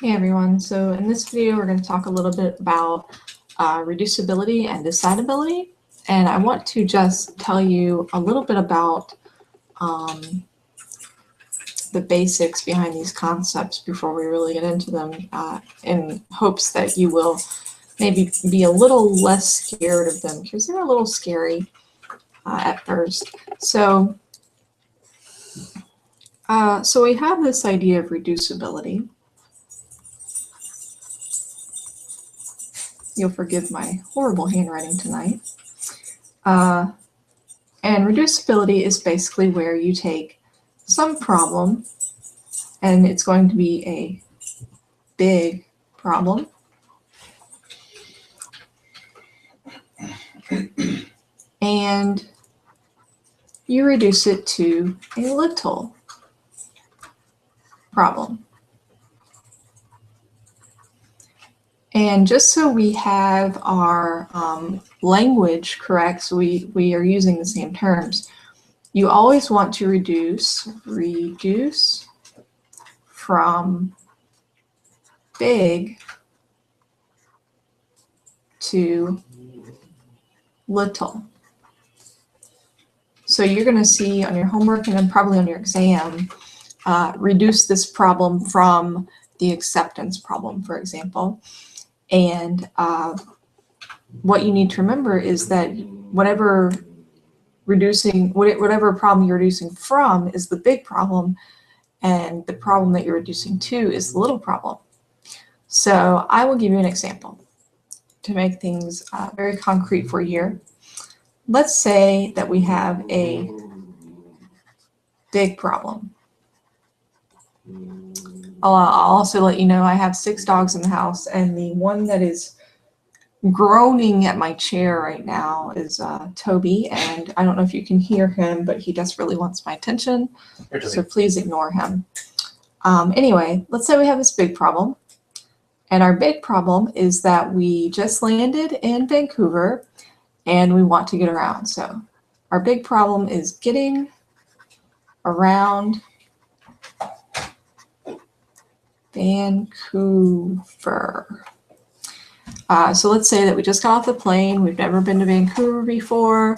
Hey everyone, so in this video we're going to talk a little bit about reducibility and decidability, and I want to just tell you a little bit about the basics behind these concepts before we really get into them, in hopes that you will maybe be a little less scared of them, because they're a little scary at first. So we have this idea of reducibility. You'll forgive my horrible handwriting tonight. And reducibility is basically where you take some problem, and it's going to be a big problem, and you reduce it to a little problem. And just so we have our language correct, so we are using the same terms, you always want to reduce from big to little. So you're going to see on your homework and then probably on your exam, reduce this problem from the acceptance problem, for example. And what you need to remember is that whatever problem you're reducing from is the big problem, and the problem that you're reducing to is the little problem. So I will give you an example to make things very concrete for you here. Let's say that we have a big problem. I'll also let you know I have 6 dogs in the house, and the one that is groaning at my chair right now is Toby, and I don't know if you can hear him, but he just really wants my attention, so please ignore him. Anyway, let's say we have this big problem, and our big problem is that we just landed in Vancouver and we want to get around. So our big problem is getting around Vancouver. So let's say that we just got off the plane. We've never been to Vancouver before.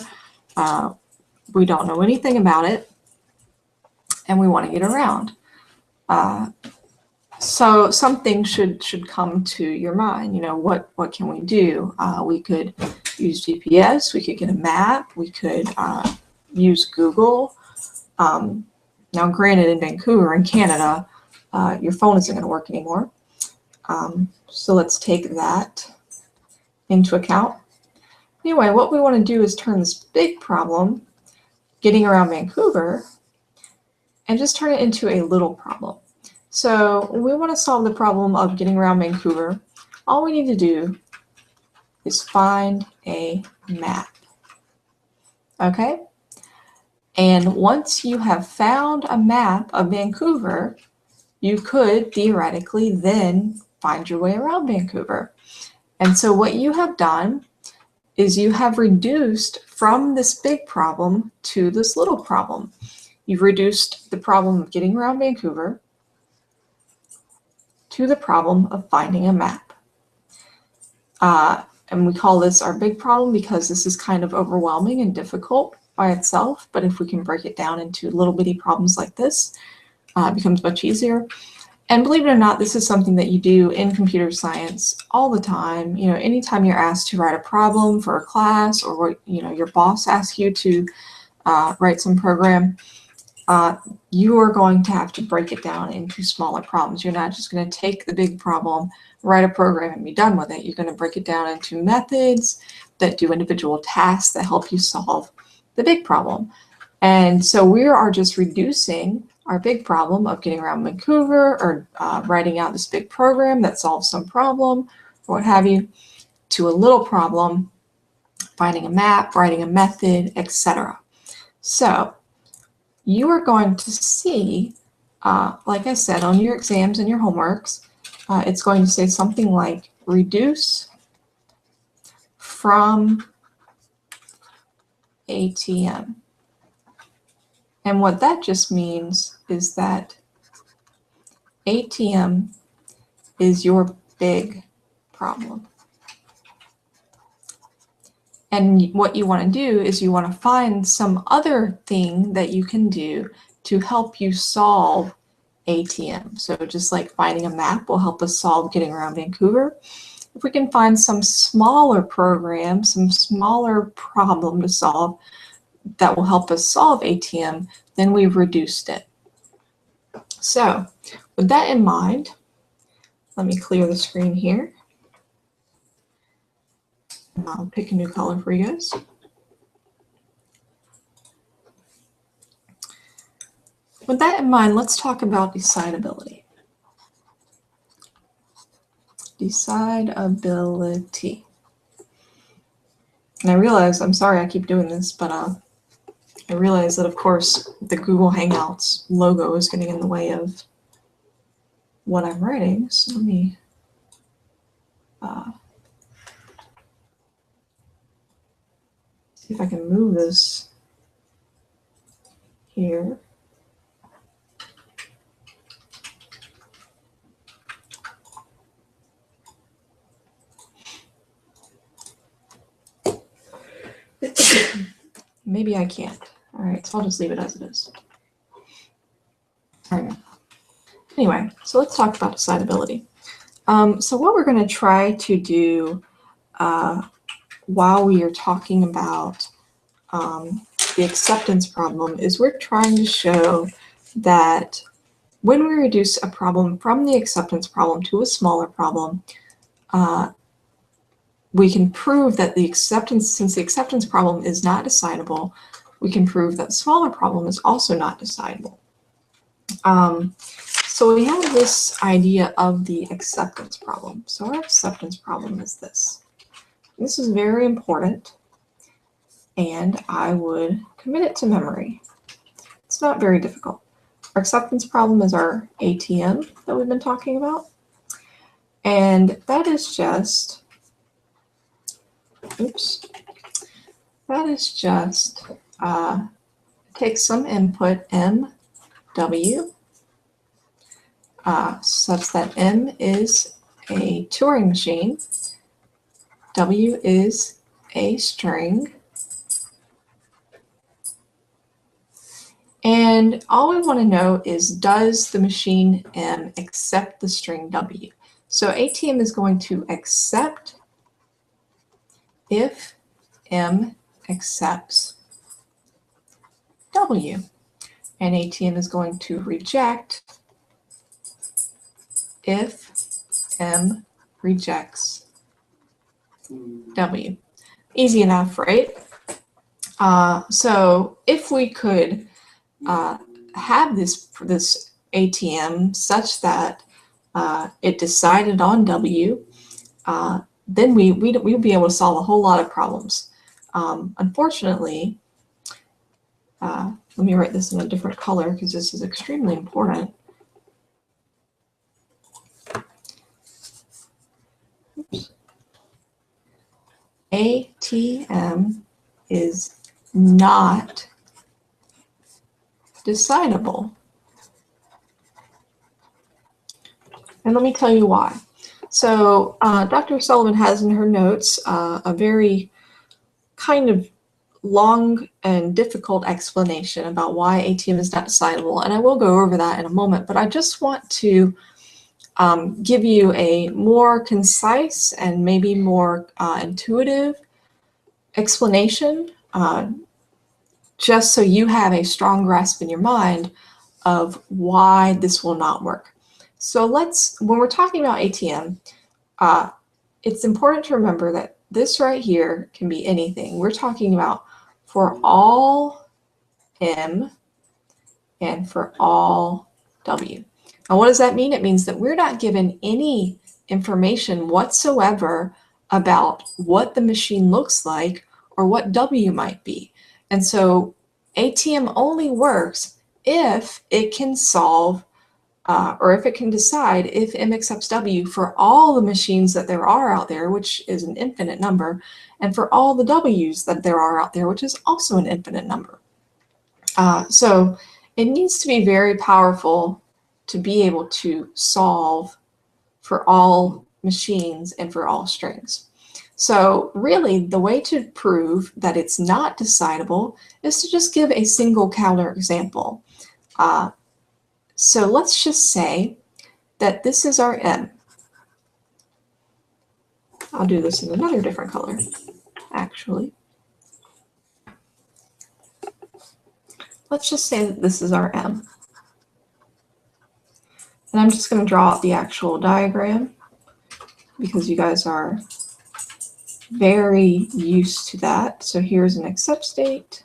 We don't know anything about it, and we want to get around. So something should come to your mind. You know, what can we do? We could use GPS. We could get a map. We could use Google. Now, granted, in Vancouver, in Canada, your phone isn't going to work anymore. So let's take that into account. Anyway, what we want to do is turn this big problem, getting around Vancouver, and just turn it into a little problem. So we want to solve the problem of getting around Vancouver. All we need to do is find a map. Okay? And once you have found a map of Vancouver, you could theoretically then find your way around Vancouver. And so what you have done is you have reduced from this big problem to this little problem. You've reduced the problem of getting around Vancouver to the problem of finding a map. And we call this our big problem because this is kind of overwhelming and difficult by itself. But if we can break it down into little bitty problems like this, it becomes much easier. And believe it or not, this is something that you do in computer science all the time. You know, anytime you're asked to write a problem for a class, or your boss asks you to write some program, you are going to have to break it down into smaller problems. You're not just going to take the big problem, write a program, and be done with it. You're going to break it down into methods that do individual tasks that help you solve the big problem. And so we are just reducing our big problem of getting around Vancouver, or writing out this big program that solves some problem, or what have you, to a little problem, finding a map, writing a method, etc. So you are going to see, like I said, on your exams and your homeworks, it's going to say something like reduce from ATM. And what that just means is that ATM is your big problem. And what you want to do is you want to find some other thing that you can do to help you solve ATM. So just like finding a map will help us solve getting around Vancouver, if we can find some smaller program, some smaller problem to solve that will help us solve ATM, then we've reduced it. So with that in mind, let me clear the screen here. And I'll pick a new color for you guys. With that in mind, let's talk about decidability. Decidability. And I realize, I'm sorry I keep doing this, but I realize that, of course, the Google Hangouts logo is getting in the way of what I'm writing. So let me see if I can move this here. Maybe I can't. All right, so I'll just leave it as it is. All right. Anyway, so let's talk about decidability. So what we're going to try to do while we are talking about the acceptance problem is we're trying to show that when we reduce a problem from the acceptance problem to a smaller problem, we can prove that the acceptance, since the acceptance problem is not decidable, we can prove that the smaller problem is also not decidable. So we have this idea of the acceptance problem. So our acceptance problem is this. This is very important, and I would commit it to memory. It's not very difficult. Our acceptance problem is our ATM that we've been talking about. And that is just, oops, that is just, take some input M, W, such that M is a Turing machine, W is a string, and all we want to know is, does the machine M accept the string W? So ATM is going to accept if M accepts W, and ATM is going to reject if M rejects W. Easy enough, right? So if we could have this ATM such that it decided on W, then we'd be able to solve a whole lot of problems. Unfortunately, let me write this in a different color because this is extremely important. Oops. ATM is not decidable. And let me tell you why. So Dr. Sullivan has in her notes a very kind of long and difficult explanation about why ATM is not decidable, and I will go over that in a moment, but I just want to give you a more concise and maybe more intuitive explanation, just so you have a strong grasp in your mind of why this will not work. So when we're talking about ATM, it's important to remember that this right here can be anything. We're talking about for all M and for all W. Now, what does that mean? It means that we're not given any information whatsoever about what the machine looks like or what W might be. And so ATM only works if it can solve or if it can decide if M accepts W for all the machines that there are out there, which is an infinite number, and for all the W's that there are out there, which is also an infinite number. So it needs to be very powerful to be able to solve for all machines and for all strings. So really, the way to prove that it's not decidable is to just give a single counterexample. So let's just say that this is our M. I'll do this in another different color, actually. Let's just say that this is our M. And I'm just going to draw out the actual diagram because you guys are very used to that. So here's an accept state.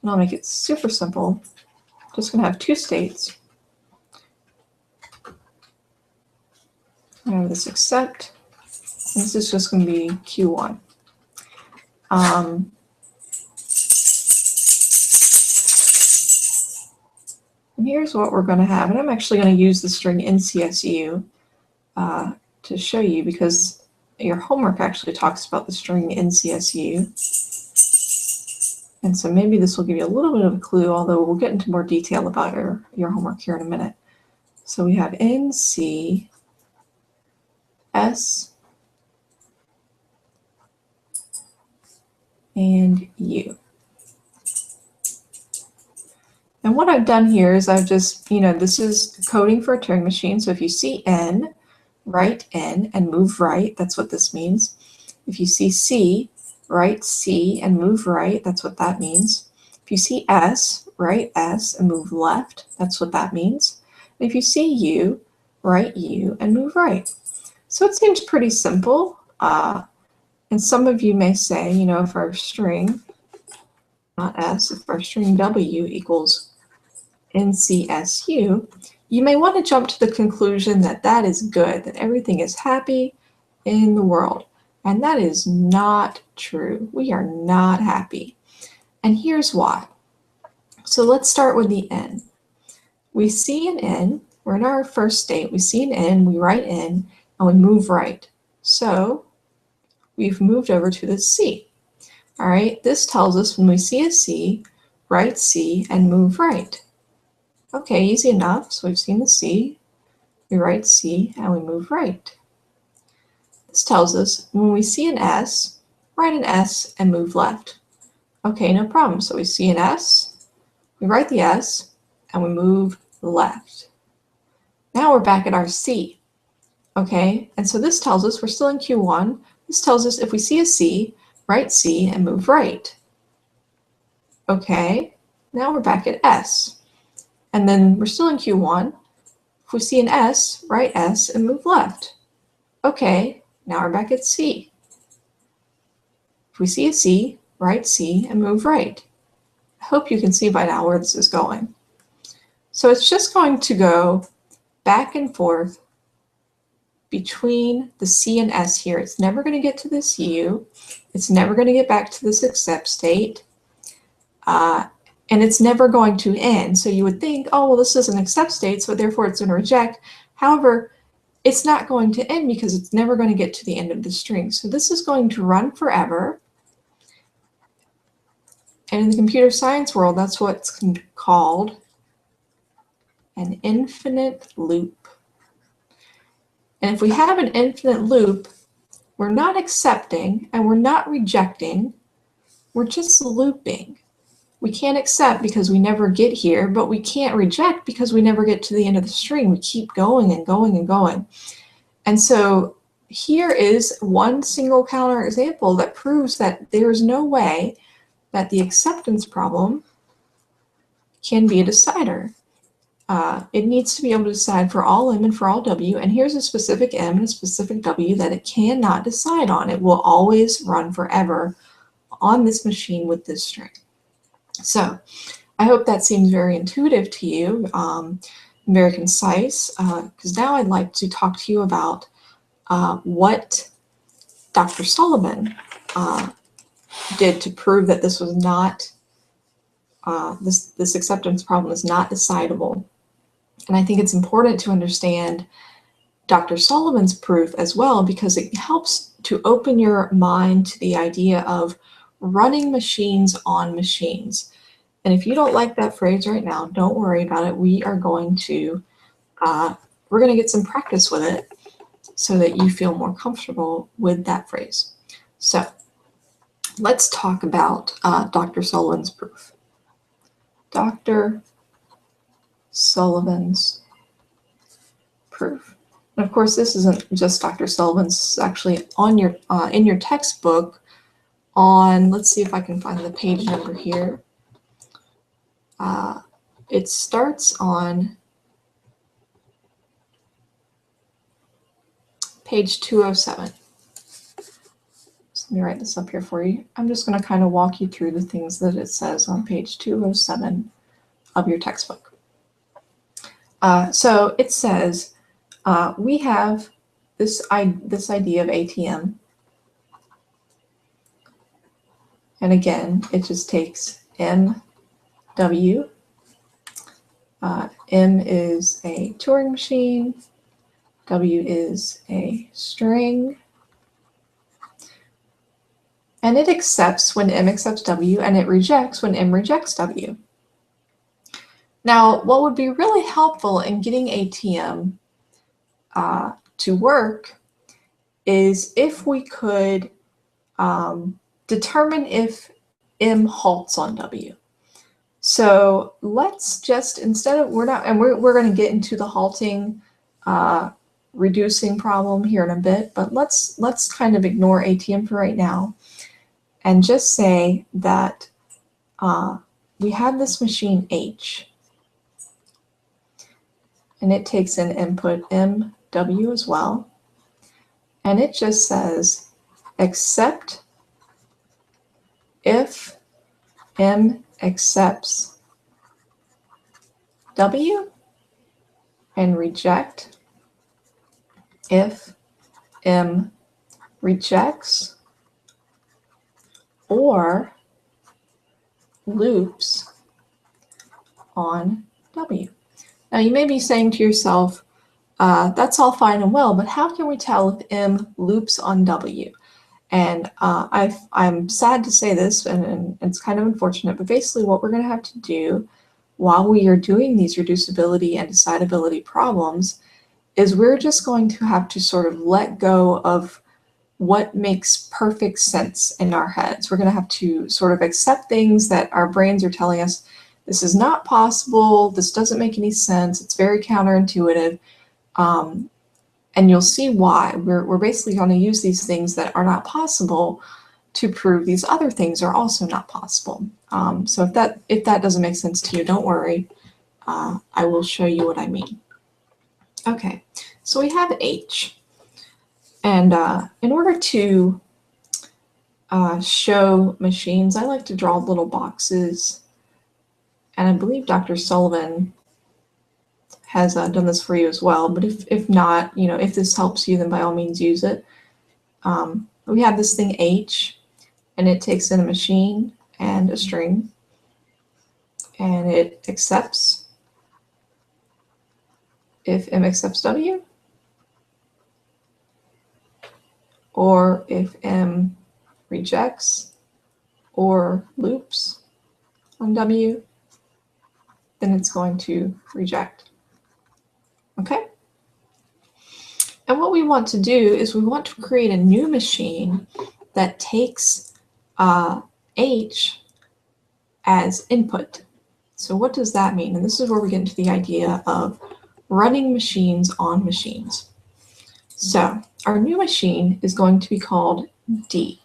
And I'll make it super simple. Just going to have two states. I have this accept. And this is just going to be Q1. And here's what we're going to have. And I'm actually going to use the string in CSU to show you, because your homework actually talks about the string in CSU. And so maybe this will give you a little bit of a clue, although we'll get into more detail about your homework here in a minute. So we have in C, S, and U. And what I've done here is I've just, this is coding for a Turing machine. So if you see N, write N and move right. That's what this means. If you see C, write C and move right. That's what that means. If you see S, write S and move left. That's what that means. And if you see U, write U and move right. So it seems pretty simple. And some of you may say, if our string, not S, if our string W equals NCSU, you may want to jump to the conclusion that that is good, that everything is happy in the world. And that is not true. We are not happy. And here's why. So let's start with the N. We see an N. We're in our first state. We see an N, we write N, and we move right. So we've moved over to the C. All right, this tells us when we see a C, write C and move right. Okay, easy enough. So we've seen the C, we write C, and we move right. This tells us when we see an S, write an S and move left. Okay, no problem. So we see an S, we write the S, and we move left. Now we're back at our C. Okay, and so this tells us we're still in Q1. This tells us if we see a C, write C and move right. Okay, now we're back at S. And then we're still in Q1. If we see an S, write S and move left. Okay, now we're back at C. If we see a C, write C and move right. I hope you can see by now where this is going. So it's just going to go back and forth between the C and S here. It's never going to get to this U. It's never going to get back to this accept state. And it's never going to end. So you would think, oh, well, this is an accept state, so therefore it's going to reject. However, it's not going to end because it's never going to get to the end of the string. So this is going to run forever. And in the computer science world, that's what's called an infinite loop. And if we have an infinite loop, we're not accepting and we're not rejecting, we're just looping. We can't accept because we never get here, but we can't reject because we never get to the end of the string. We keep going and going and going. And so here is one single counterexample that proves that there is no way that the acceptance problem can be a decider. It needs to be able to decide for all M and for all W, and here's a specific M and a specific W that it cannot decide on. It will always run forever on this machine with this string. So I hope that seems very intuitive to you, very concise, because now I'd like to talk to you about what Dr. Sullivan did to prove that this was not, this acceptance problem is not decidable. And I think it's important to understand Dr. Sullivan's proof as well, because it helps to open your mind to the idea of running machines on machines. And if you don't like that phrase right now, don't worry about it. We are going to we're going to get some practice with it so that you feel more comfortable with that phrase. So let's talk about Dr. Sullivans proof. Dr. Sullivans proof. And of course, this isn't just Dr. Sullivans. This is actually on your in your textbook on, let's see if I can find the page number here. It starts on page 207. So let me write this up here for you. I'm just going to kind of walk you through the things that it says on page 207 of your textbook. So it says we have this idea of ATM. And again, it just takes MW. M is a Turing machine. W is a string. And it accepts when M accepts W, and it rejects when M rejects W. Now, what would be really helpful in getting ATM to work is if we could determine if M halts on W. So let's just, instead of, we're going to get into the halting reducing problem here in a bit, but let's kind of ignore ATM for right now and just say that we have this machine H, and it takes in input MW as well, and it just says accept if M accepts W, and reject if M rejects, or loops on W. Now you may be saying to yourself, that's all fine and well, but how can we tell if M loops on W? And I'm sad to say this, and it's kind of unfortunate, but basically what we're going to have to do while we are doing these reducibility and decidability problems is we're just going to have to sort of let go of what makes perfect sense in our heads. We're going to have to sort of accept things that our brains are telling us, this is not possible, this doesn't make any sense, it's very counterintuitive. And you'll see why. We're basically going to use these things that are not possible to prove these other things are also not possible. So if that doesn't make sense to you, don't worry. I will show you what I mean. Okay, so we have H. And in order to show machines, I like to draw little boxes. And I believe Dr. Sullivan has done this for you as well, but if not, you know, if this helps you, then by all means use it. We have this thing H, and it takes in a machine and a string, and it accepts if M accepts W, or if M rejects or loops on W, then it's going to reject. Okay? And what we want to do is we want to create a new machine that takes H as input. So what does that mean? And this is where we get into the idea of running machines on machines. So our new machine is going to be called D.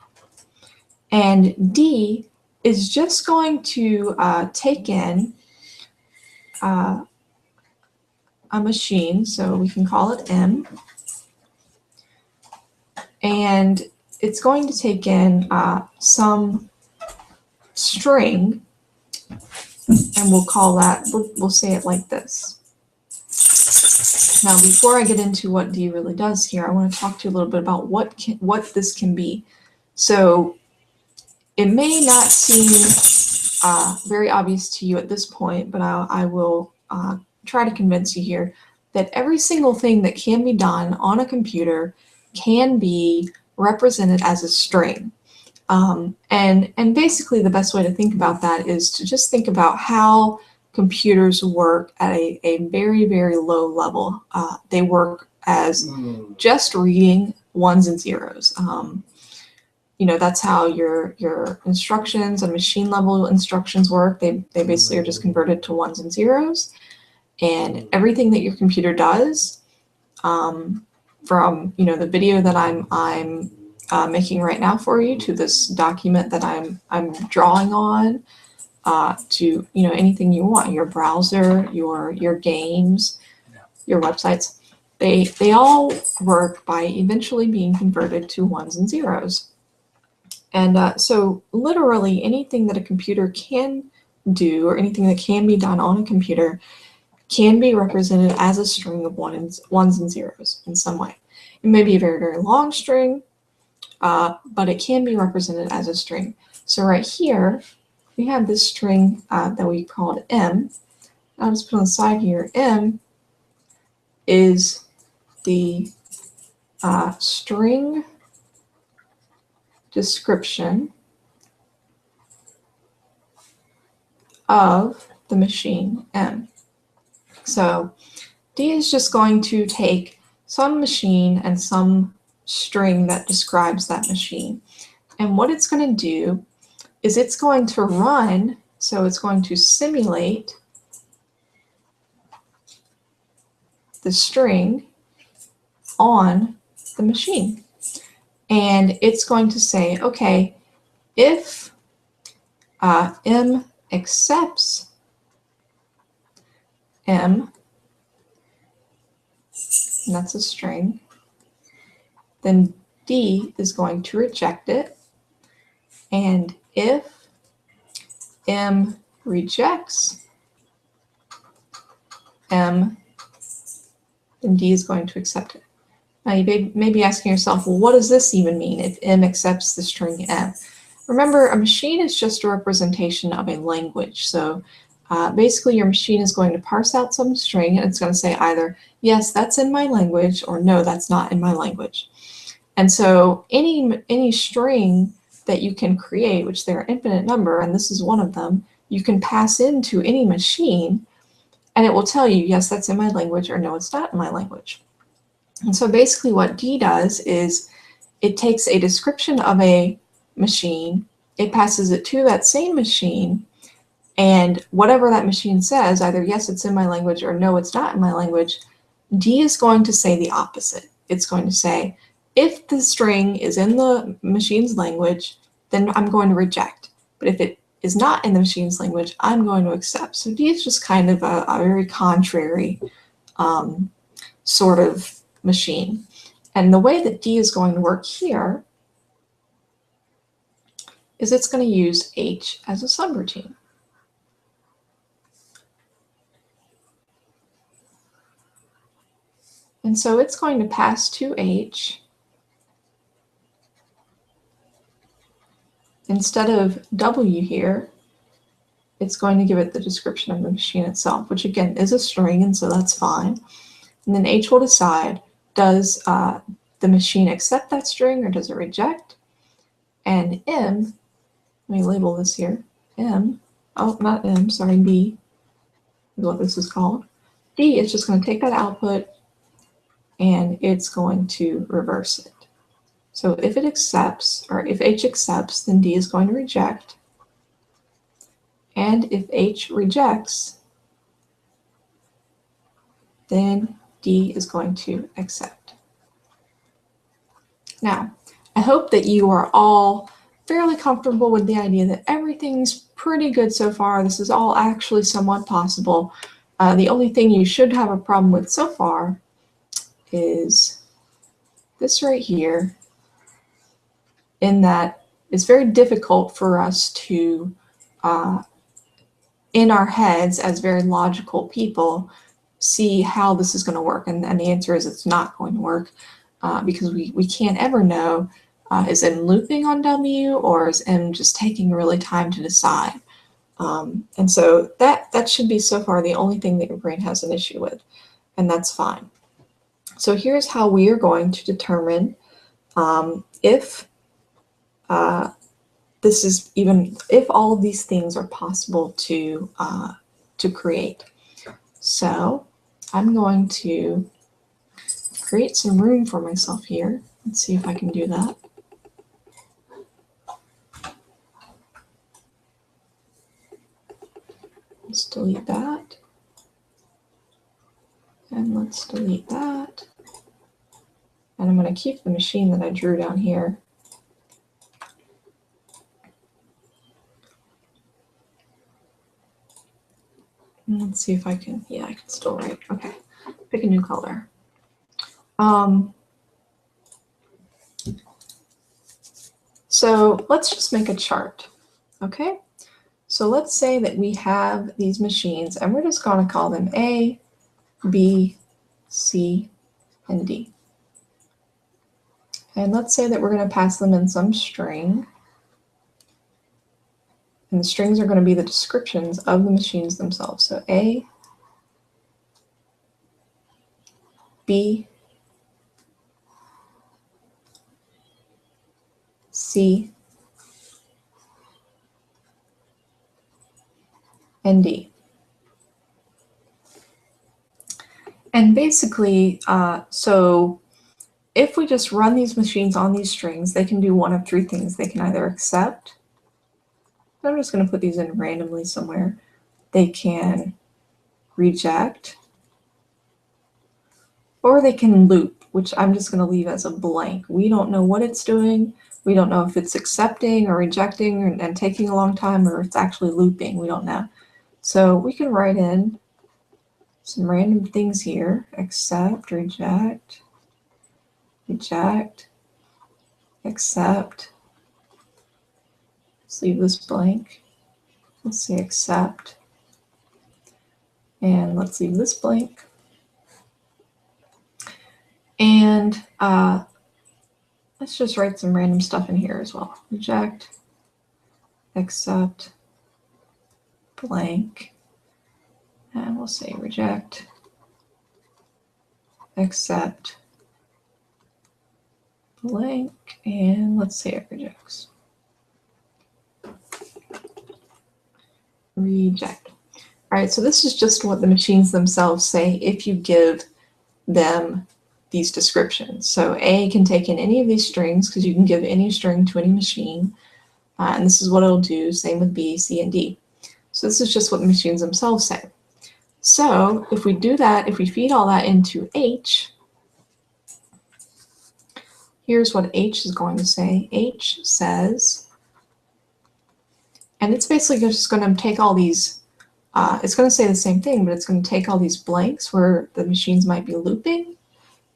And D is just going to take in a machine, so we can call it M, and it's going to take in some string, and we'll call that, we'll say it like this. Now, before I get into what D really does here, I want to talk to you a little bit about what this can be. So it may not seem very obvious to you at this point, but I will try to convince you here that every single thing that can be done on a computer can be represented as a string. And basically the best way to think about that is to just think about how computers work at a very, very low level. They work as just reading ones and zeros. You know, that's how your instructions and machine level instructions work. They basically are just converted to ones and zeros. And everything that your computer does, from, you know, the video that I'm making right now for you, to this document that I'm drawing on, to, you know, anything you want, your browser, your games, your websites, they all work by eventually being converted to ones and zeros. And so literally anything that a computer can do, or anything that can be done on a computer, can be represented as a string of ones and zeros in some way. It may be a very, very long string, but it can be represented as a string. So right here, we have this string that we called M. I'll just put on the side here. M is the string description of the machine M. So D is just going to take some machine and some string that describes that machine. And what it's going to do is it's going to run, so it's going to simulate the string on the machine. And it's going to say, okay, if M accepts M, and that's a string, then D is going to reject it. And if M rejects M, then D is going to accept it. Now you may be asking yourself, well, what does this even mean if M accepts the string M? Remember, a machine is just a representation of a language. So basically your machine is going to parse out some string, and it's going to say either, yes, that's in my language, or no, that's not in my language. And so any string that you can create, which there are infinite number, and this is one of them, you can pass into any machine, and it will tell you, yes, that's in my language, or no, it's not in my language. And so basically what D does is it takes a description of a machine, it passes it to that same machine, and whatever that machine says, either yes, it's in my language, or no, it's not in my language, D is going to say the opposite. It's going to say, if the string is in the machine's language, then I'm going to reject. But if it is not in the machine's language, I'm going to accept. So D is just kind of a very contrary sort of machine. And the way that D is going to work here is it's going to use H as a subroutine. And so it's going to pass to H, instead of W here, it's going to give it the description of the machine itself, which again is a string, and so that's fine. And then H will decide, does the machine accept that string, or does it reject? And M, let me label this here, M, oh, not M, sorry, B is what this is called. D is just going to take that output, and it's going to reverse it. So if it accepts, or if H accepts, then D is going to reject. And if H rejects, then D is going to accept. Now, I hope that you are all fairly comfortable with the idea that everything's pretty good so far. This is all actually somewhat possible. The only thing you should have a problem with so far is this right here, in that it's very difficult for us to, in our heads as very logical people, see how this is going to work. And the answer is it's not going to work, because we can't ever know, is M looping on W, or is M just taking really time to decide? And so that should be so far the only thing that your brain has an issue with, and that's fine. So here's how we are going to determine if this is even, if all of these things are possible to to create. So I'm going to create some room for myself here. Let's see if I can do that. Let's delete that. And let's delete that. And I'm going to keep the machine that I drew down here. And let's see if I can, yeah, I can still write. Okay, pick a new color. So let's just make a chart, okay? So let's say that we have these machines and we're just going to call them A, B, C, and D. And let's say that we're going to pass them in some string. And the strings are going to be the descriptions of the machines themselves. So A, B, C, and D. And basically, so if we just run these machines on these strings, they can do one of three things. They can either accept, I'm just going to put these in randomly somewhere. They can reject, or they can loop, which I'm just going to leave as a blank. We don't know what it's doing. We don't know if it's accepting or rejecting and taking a long time, or it's actually looping. We don't know. So we can write in some random things here: accept, reject, reject, accept. Let's leave this blank. Let's say accept. And let's leave this blank. And let's just write some random stuff in here as well. Reject, accept, blank. And we'll say reject, accept, blank. And let's say it rejects. Reject. All right, so this is just what the machines themselves say if you give them these descriptions. So A can take in any of these strings because you can give any string to any machine. And this is what it'll do. Same with B, C, and D. So this is just what the machines themselves say. So if we do that, if we feed all that into H, here's what H is going to say. H says, and it's basically just going to take all these, it's going to say the same thing, but it's going to take all these blanks where the machines might be looping,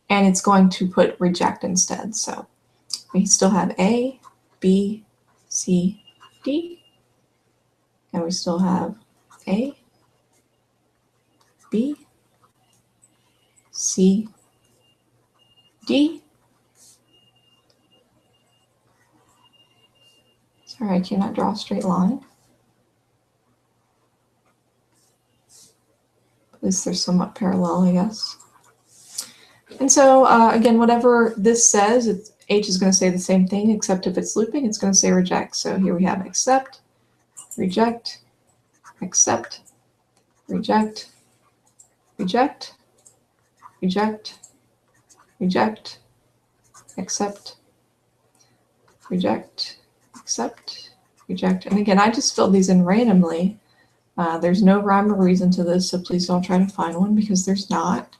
and it's going to put reject instead. So we still have A, B, C, D, and we still have A, B, C, D. Sorry, I cannot draw a straight line. At least they're somewhat parallel, I guess. And so again, whatever this says, H is going to say the same thing, except if it's looping, it's going to say reject. So here we have accept, reject, accept, reject, reject, reject, reject, accept, reject, accept, reject. And again, I just filled these in randomly. There's no rhyme or reason to this, so please don't try to find one because there's not.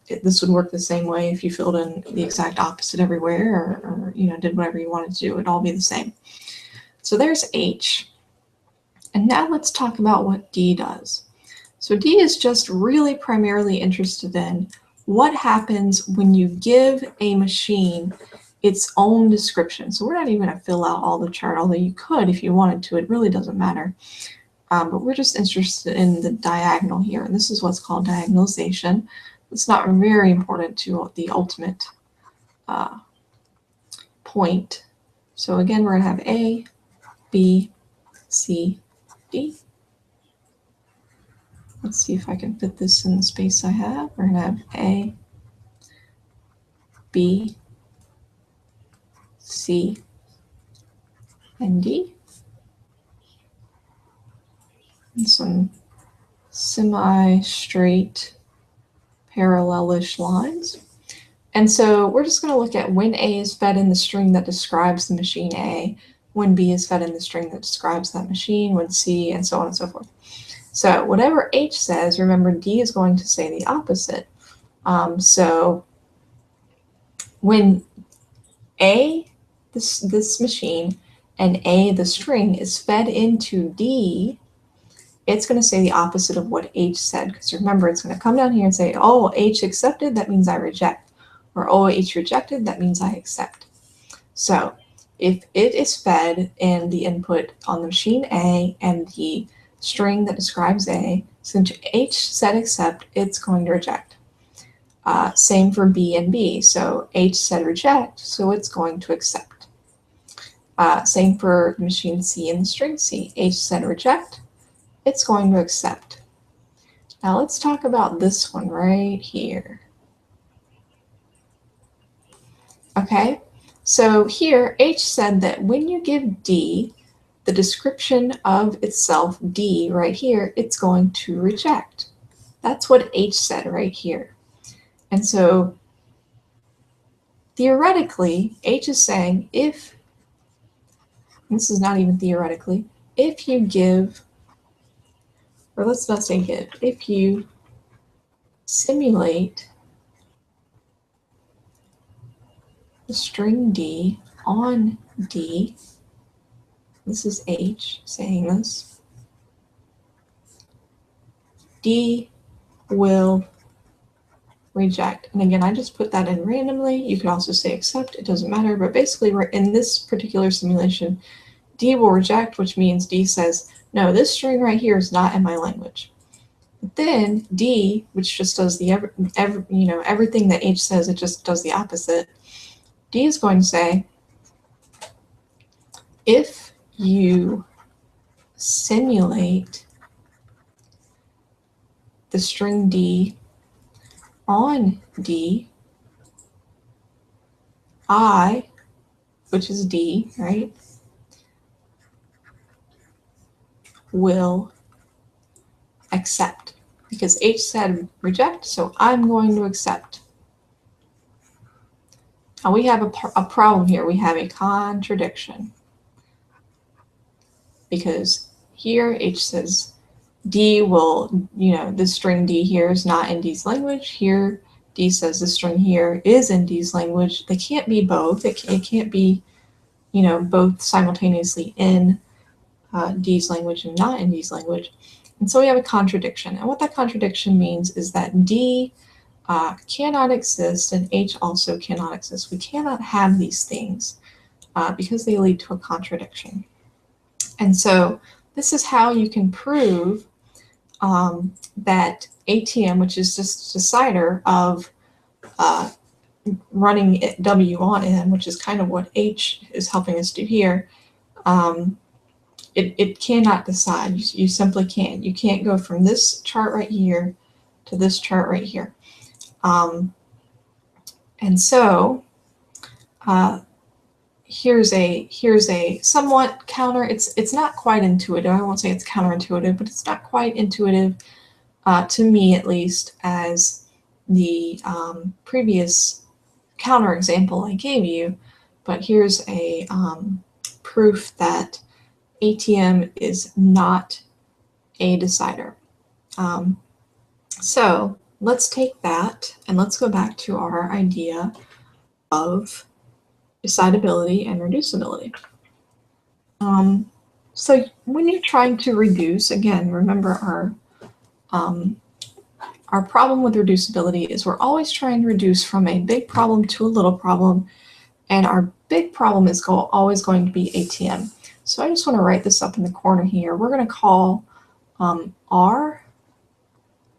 This would work the same way if you filled in the exact opposite everywhere, or did whatever you wanted to do. It'd all be the same. So there's H. And now let's talk about what D does. So D is just really primarily interested in what happens when you give a machine its own description. So we're not even going to fill out all the chart, although you could if you wanted to. It really doesn't matter. But we're just interested in the diagonal here. And this is what's called diagonalization. It's not very important to the ultimate point. So again, we're going to have A, B, C, D. Let's see if I can fit this in the space I have. We're going to have A, B, C, and D. And some semi-straight parallelish lines. And so we're just going to look at when A is fed in the string that describes the machine A, when B is fed in the string that describes that machine, when C, and so on and so forth. So whatever H says, remember D is going to say the opposite. So when A, this machine, and A, the string, is fed into D, it's going to say the opposite of what H said. Because remember, it's going to come down here and say, oh, H accepted, that means I reject. Or, oh, H rejected, that means I accept. So if it is fed in the input on the machine A and the string that describes A, since H said accept, it's going to reject. Same for B and B. So H said reject, so it's going to accept. Same for machine C and the string C. H said reject, it's going to accept. Now let's talk about this one right here. Okay, so here H said that when you give D the description of itself, D right here, it's going to reject. That's what H said right here. And so theoretically, H is saying if, this is not even theoretically, if you give, or let's not say give, if you simulate the string D on D, this is H saying this, D will reject. And again, I just put that in randomly. You could also say accept, it doesn't matter. But basically, we're in this particular simulation, D will reject, which means D says, no, this string right here is not in my language. But then D, which just does the everything that H says, it just does the opposite. D is going to say, if you simulate the string D on D, I, which is D, right, will accept. Because H said reject, so I'm going to accept. Now we have a problem here. We have a contradiction. Because here H says D will, this string D here is not in D's language. Here D says this string here is in D's language. They can't be both. It can't be, both simultaneously in D's language and not in D's language. And so we have a contradiction. And what that contradiction means is that D cannot exist and H also cannot exist. We cannot have these things because they lead to a contradiction. And so this is how you can prove that ATM, which is just a decider of running W on N, which is kind of what H is helping us do here, it cannot decide. You simply can't. You can't go from this chart right here to this chart right here. And so here's a somewhat counter. It's not quite intuitive. I won't say it's counterintuitive, but it's not quite intuitive to me, at least, as the previous counter example I gave you. But here's a proof that ATM is not a decider. So let's take that and let's go back to our idea of decidability and reducibility. So when you're trying to reduce, again, remember our problem with reducibility is we're always trying to reduce from a big problem to a little problem, and our big problem is always going to be ATM. So I just want to write this up in the corner here. We're going to call R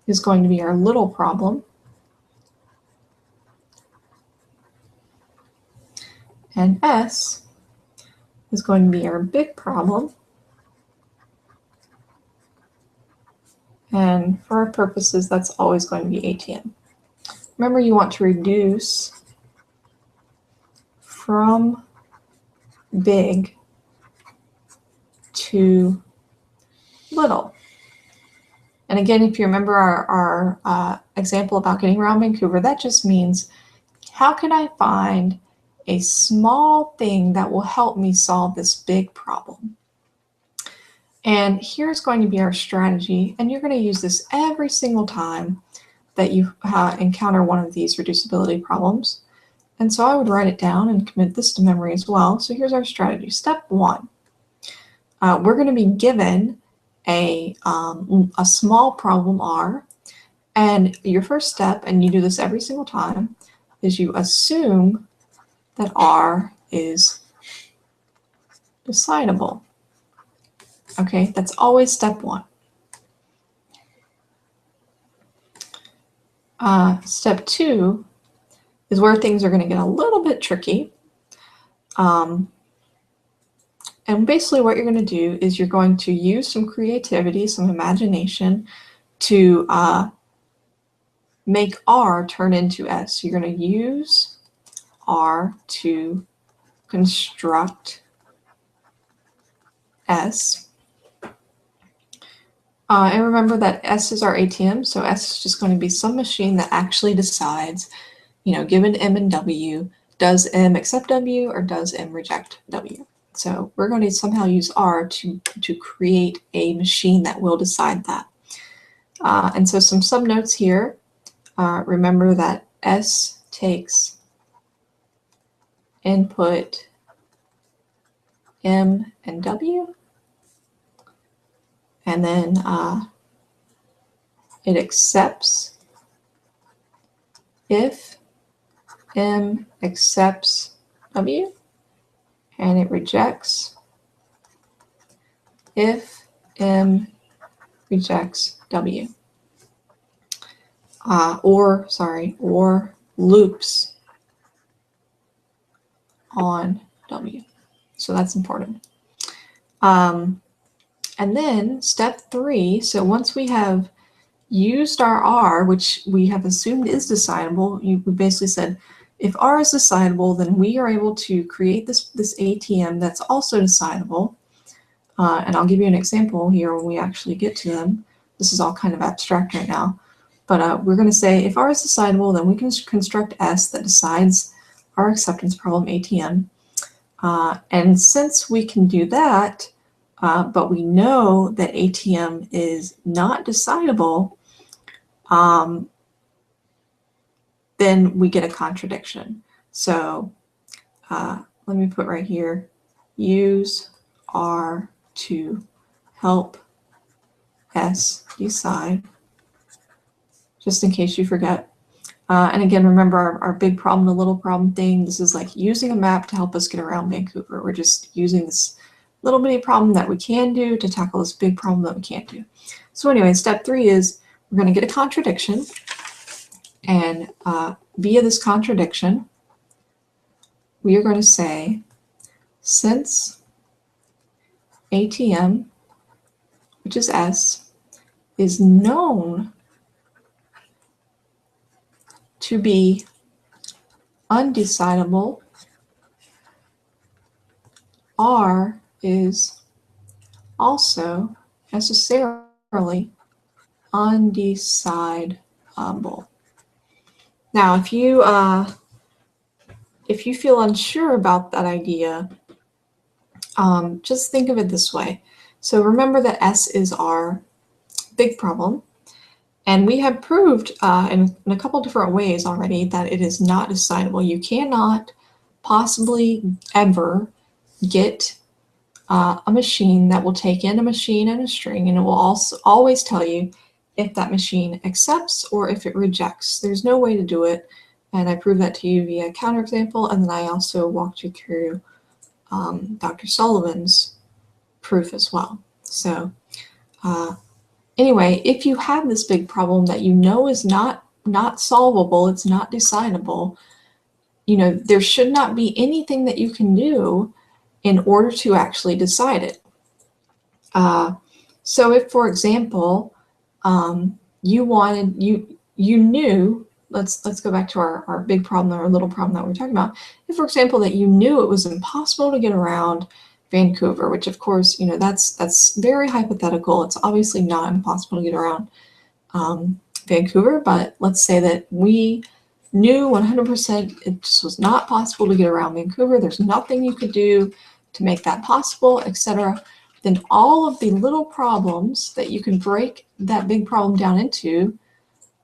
is going to be our little problem, and S is going to be our big problem. And for our purposes, that's always going to be ATM. Remember, you want to reduce from big to little. And again, if you remember our example about getting around Vancouver, that just means, how can I find a small thing that will help me solve this big problem? And here's going to be our strategy, and you're going to use this every single time that you encounter one of these reducibility problems. And so I would write it down and commit this to memory as well. So here's our strategy. Step 1, we're going to be given a small problem R, and your first step, and you do this every single time, is you assume that R is decidable. Okay, that's always step 1. Step 2 is where things are going to get a little bit tricky. And basically what you're going to do is you're going to use some creativity, some imagination to make R turn into S. You're going to use R to construct S. And remember that S is our ATM, so S is just going to be some machine that actually decides, given M and W, does M accept W or does M reject W? So we're going to somehow use R to create a machine that will decide that. And so some subnotes here. Remember that S takes input M and W, and then it accepts if M accepts W, and it rejects if M rejects W. Or loops on W. So that's important. And then step 3, so once we have used our R, which we have assumed is decidable, we basically said, if R is decidable, then we are able to create this ATM that's also decidable. And I'll give you an example here when we actually get to them. This is all kind of abstract right now. But we're going to say, if R is decidable, then we can construct S that decides our acceptance problem ATM. And since we can do that, but we know that ATM is not decidable, then we get a contradiction. So let me put right here, use R to help S decide, just in case you forget. And again, remember our big problem to little problem thing. This is like using a map to help us get around Vancouver. We're just using this little bitty problem that we can do to tackle this big problem that we can't do. So anyway, step 3 is we're going to get a contradiction. And via this contradiction, we are going to say, since ATM, which is S, is known to be undecidable, R is also necessarily undecidable. Now, if you feel unsure about that idea, just think of it this way. So remember that S is our big problem, and we have proved in a couple different ways already that it is not decidable. You cannot possibly ever get a machine that will take in a machine and a string, and it will also always tell you if that machine accepts or if it rejects. There's no way to do it, and I proved that to you via counterexample, and then I also walked you through Dr. Sullivans' proof as well. So anyway, if you have this big problem that you know is not solvable, it's not decidable, there should not be anything that you can do in order to actually decide it. So if, for example, you knew, let's go back to our big problem or little problem that we're talking about. If, for example, that you knew it was impossible to get around Vancouver, which of course, you know, that's very hypothetical. It's obviously not impossible to get around Vancouver, but let's say that we knew 100% it just was not possible to get around Vancouver. There's nothing you could do to make that possible, etc. Then all of the little problems that you can break that big problem down into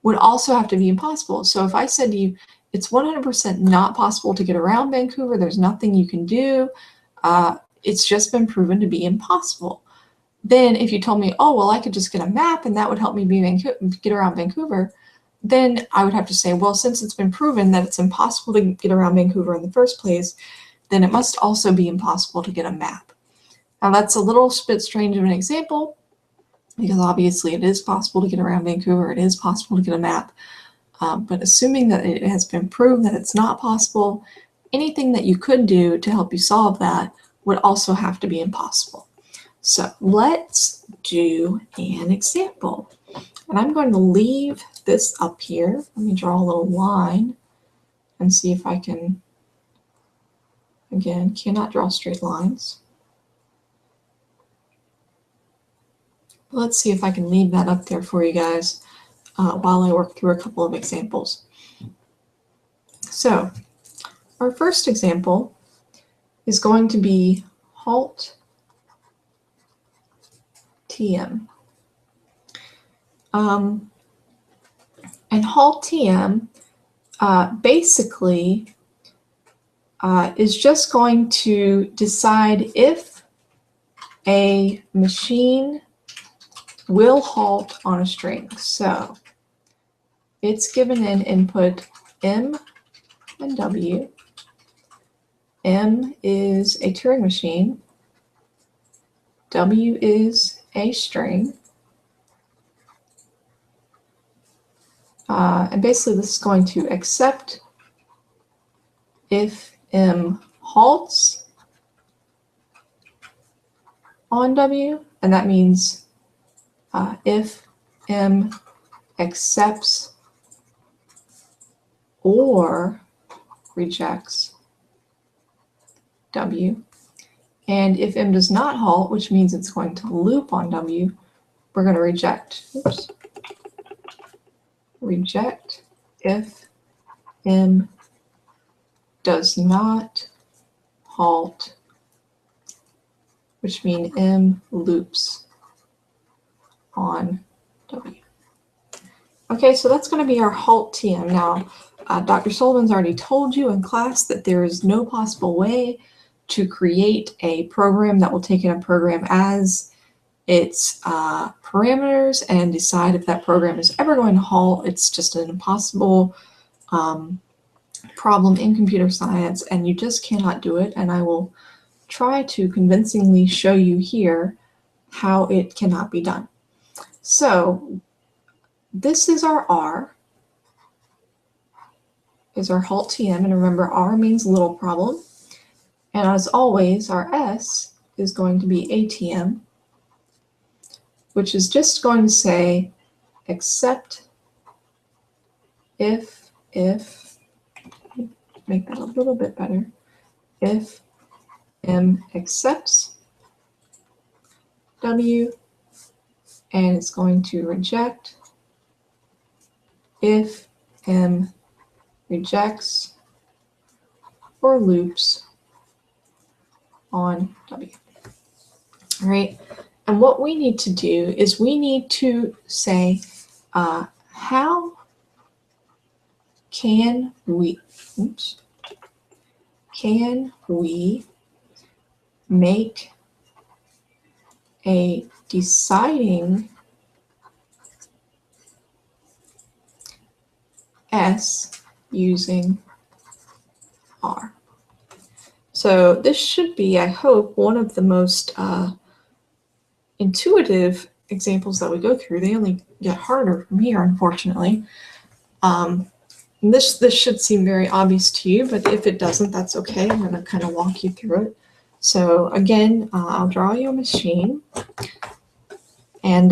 would also have to be impossible. So if I said to you, it's 100% not possible to get around Vancouver, there's nothing you can do, it's just been proven to be impossible. Then if you told me, oh, well, I could just get a map and that would help me get around Vancouver, then I would have to say, well, since it's been proven that it's impossible to get around Vancouver in the first place, then it must also be impossible to get a map. Now that's a little bit strange of an example, because obviously it is possible to get around Vancouver, it is possible to get a map, but assuming that it has been proved that it's not possible, anything that you could do to help you solve that would also have to be impossible. So let's do an example. And I'm going to leave this up here. Let me draw a little line and see if I can, again, cannot draw straight lines. Let's see if I can leave that up there for you guys while I work through a couple of examples. So our first example is going to be Halt TM. And Halt TM basically is just going to decide if a machine will halt on a string. So it's given an input M and W. M is a Turing machine. W is a string. And basically this is going to accept if M halts on W, and that means if M accepts or rejects W. And if M does not halt, which means it's going to loop on W, we're going to reject. Oops. Reject if M does not halt, which means M loops on W. Okay, so that's going to be our Halt TM. Now, Dr. Sullivans already told you in class that there is no possible way to create a program that will take in a program as its parameters and decide if that program is ever going to halt. It's just an impossible problem in computer science, and you just cannot do it. And I will try to convincingly show you here how it cannot be done. So this is our R, is our Halt TM, and remember R means little problem. And as always, our S is going to be ATM, which is just going to say except if, make that a little bit better, if M accepts W, and it's going to reject if M rejects or loops on W. All right, and what we need to do is we need to say how can we make a deciding S using R. So this should be, I hope, one of the most intuitive examples that we go through. They only get harder from here, unfortunately. This should seem very obvious to you, but if it doesn't, that's okay. I'm going to kind of walk you through it. So again, I'll draw you a machine, and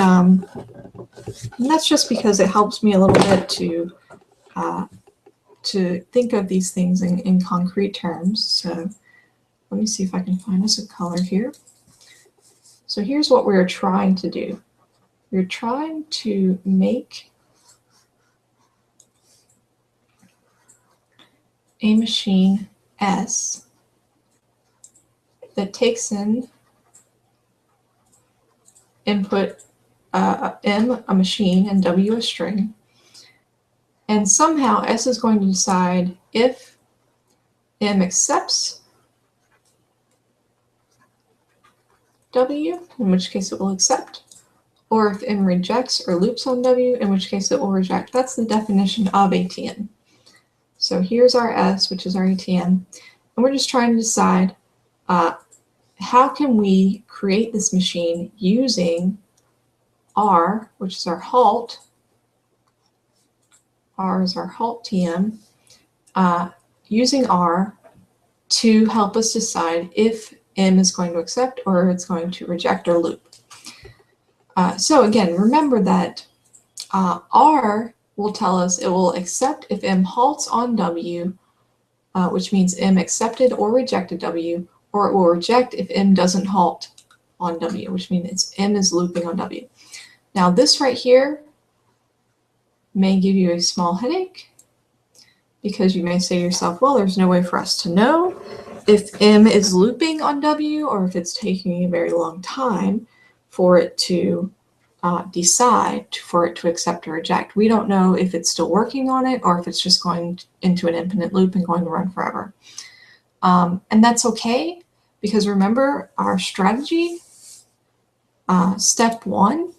that's just because it helps me a little bit to think of these things in concrete terms. So let me see if I can find us a color here. So here's what we're trying to do. We're trying to make a machine S that takes in input M, a machine, and W, a string. And somehow S is going to decide if M accepts W, in which case it will accept, or if M rejects or loops on W, in which case it will reject. That's the definition of ATM. So here's our S, which is our ATM, and we're just trying to decide how can we create this machine using R, which is our Halt. R is our Halt TM, using R to help us decide if M is going to accept or it's going to reject or loop. So again, remember that R will tell us it will accept if M halts on W, which means M accepted or rejected W, or it will reject if M doesn't halt on W, which means M is looping on W. Now this right here may give you a small headache, because you may say to yourself, well, there's no way for us to know if M is looping on W or if it's taking a very long time for it to decide, for it to accept or reject. We don't know if it's still working on it or if it's just going into an infinite loop and going to run forever. And that's okay, because remember our strategy, step 1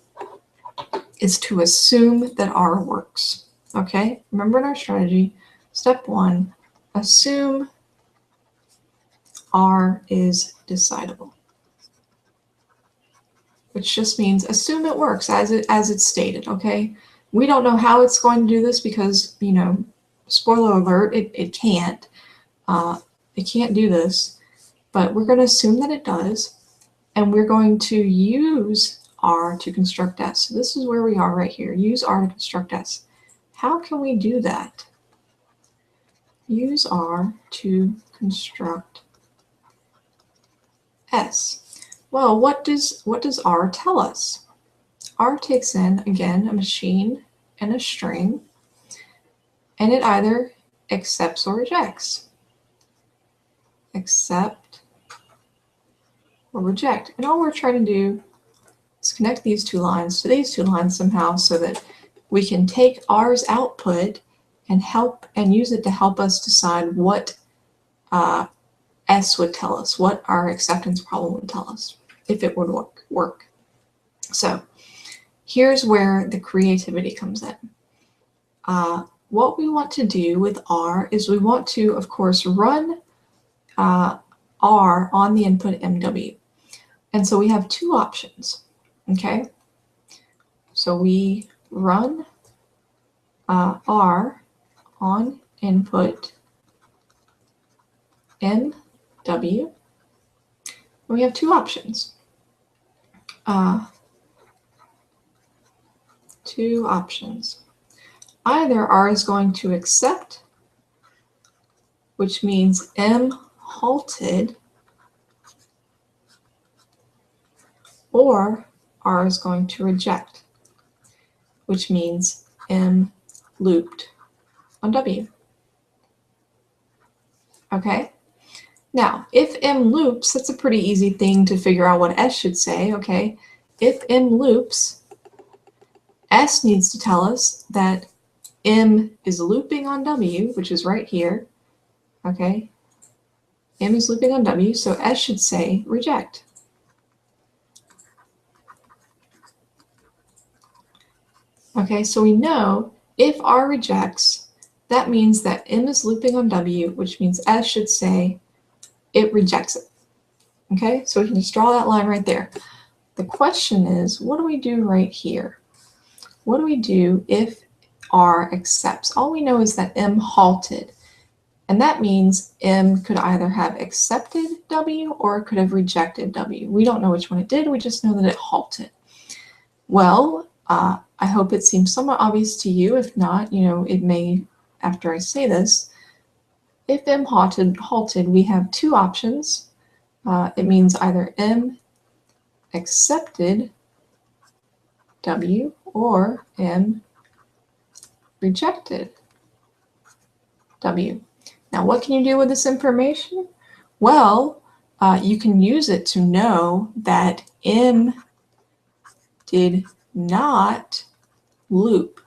is to assume that R works. Okay, remember in our strategy, step 1, assume R is decidable, which just means assume it works as it's stated. Okay, we don't know how it's going to do this because, you know, spoiler alert, it can't do this, but we're going to assume that it does, and we're going to use R to construct S. So this is where we are right here. Use R to construct S. How can we do that? Use R to construct S. Well, what does R tell us? R takes in, again, a machine and a string, and it either accepts or rejects. Accept or reject. And all we're trying to do is connect these two lines to these two lines somehow so that we can take R's output and use it to help us decide what S would tell us, what our acceptance problem would tell us, if it would work. So here's where the creativity comes in. What we want to do with R is we want to, of course, run R on the input MW. And so we have two options, okay? So we run R on input MW. We have two options. Either R is going to accept, which means M halted, or R is going to reject, which means M looped on W. Okay? Now, if M loops, that's a pretty easy thing to figure out what S should say, okay? If M loops, S needs to tell us that M is looping on W, which is right here, okay? M is looping on W, so S should say reject. Okay, so we know if R rejects, that means that M is looping on W, which means S should say it rejects it. Okay, so we can just draw that line right there. The question is, what do we do right here? What do we do if R accepts? All we know is that M halted, and that means M could either have accepted W or it could have rejected W. We don't know which one it did, we just know that it halted. Well, I hope it seems somewhat obvious to you. If not, you know, it may after I say this. If M halted, we have two options. it means either M accepted W or M rejected W. Now, what can you do with this information? Well, you can use it to know that M did not loop.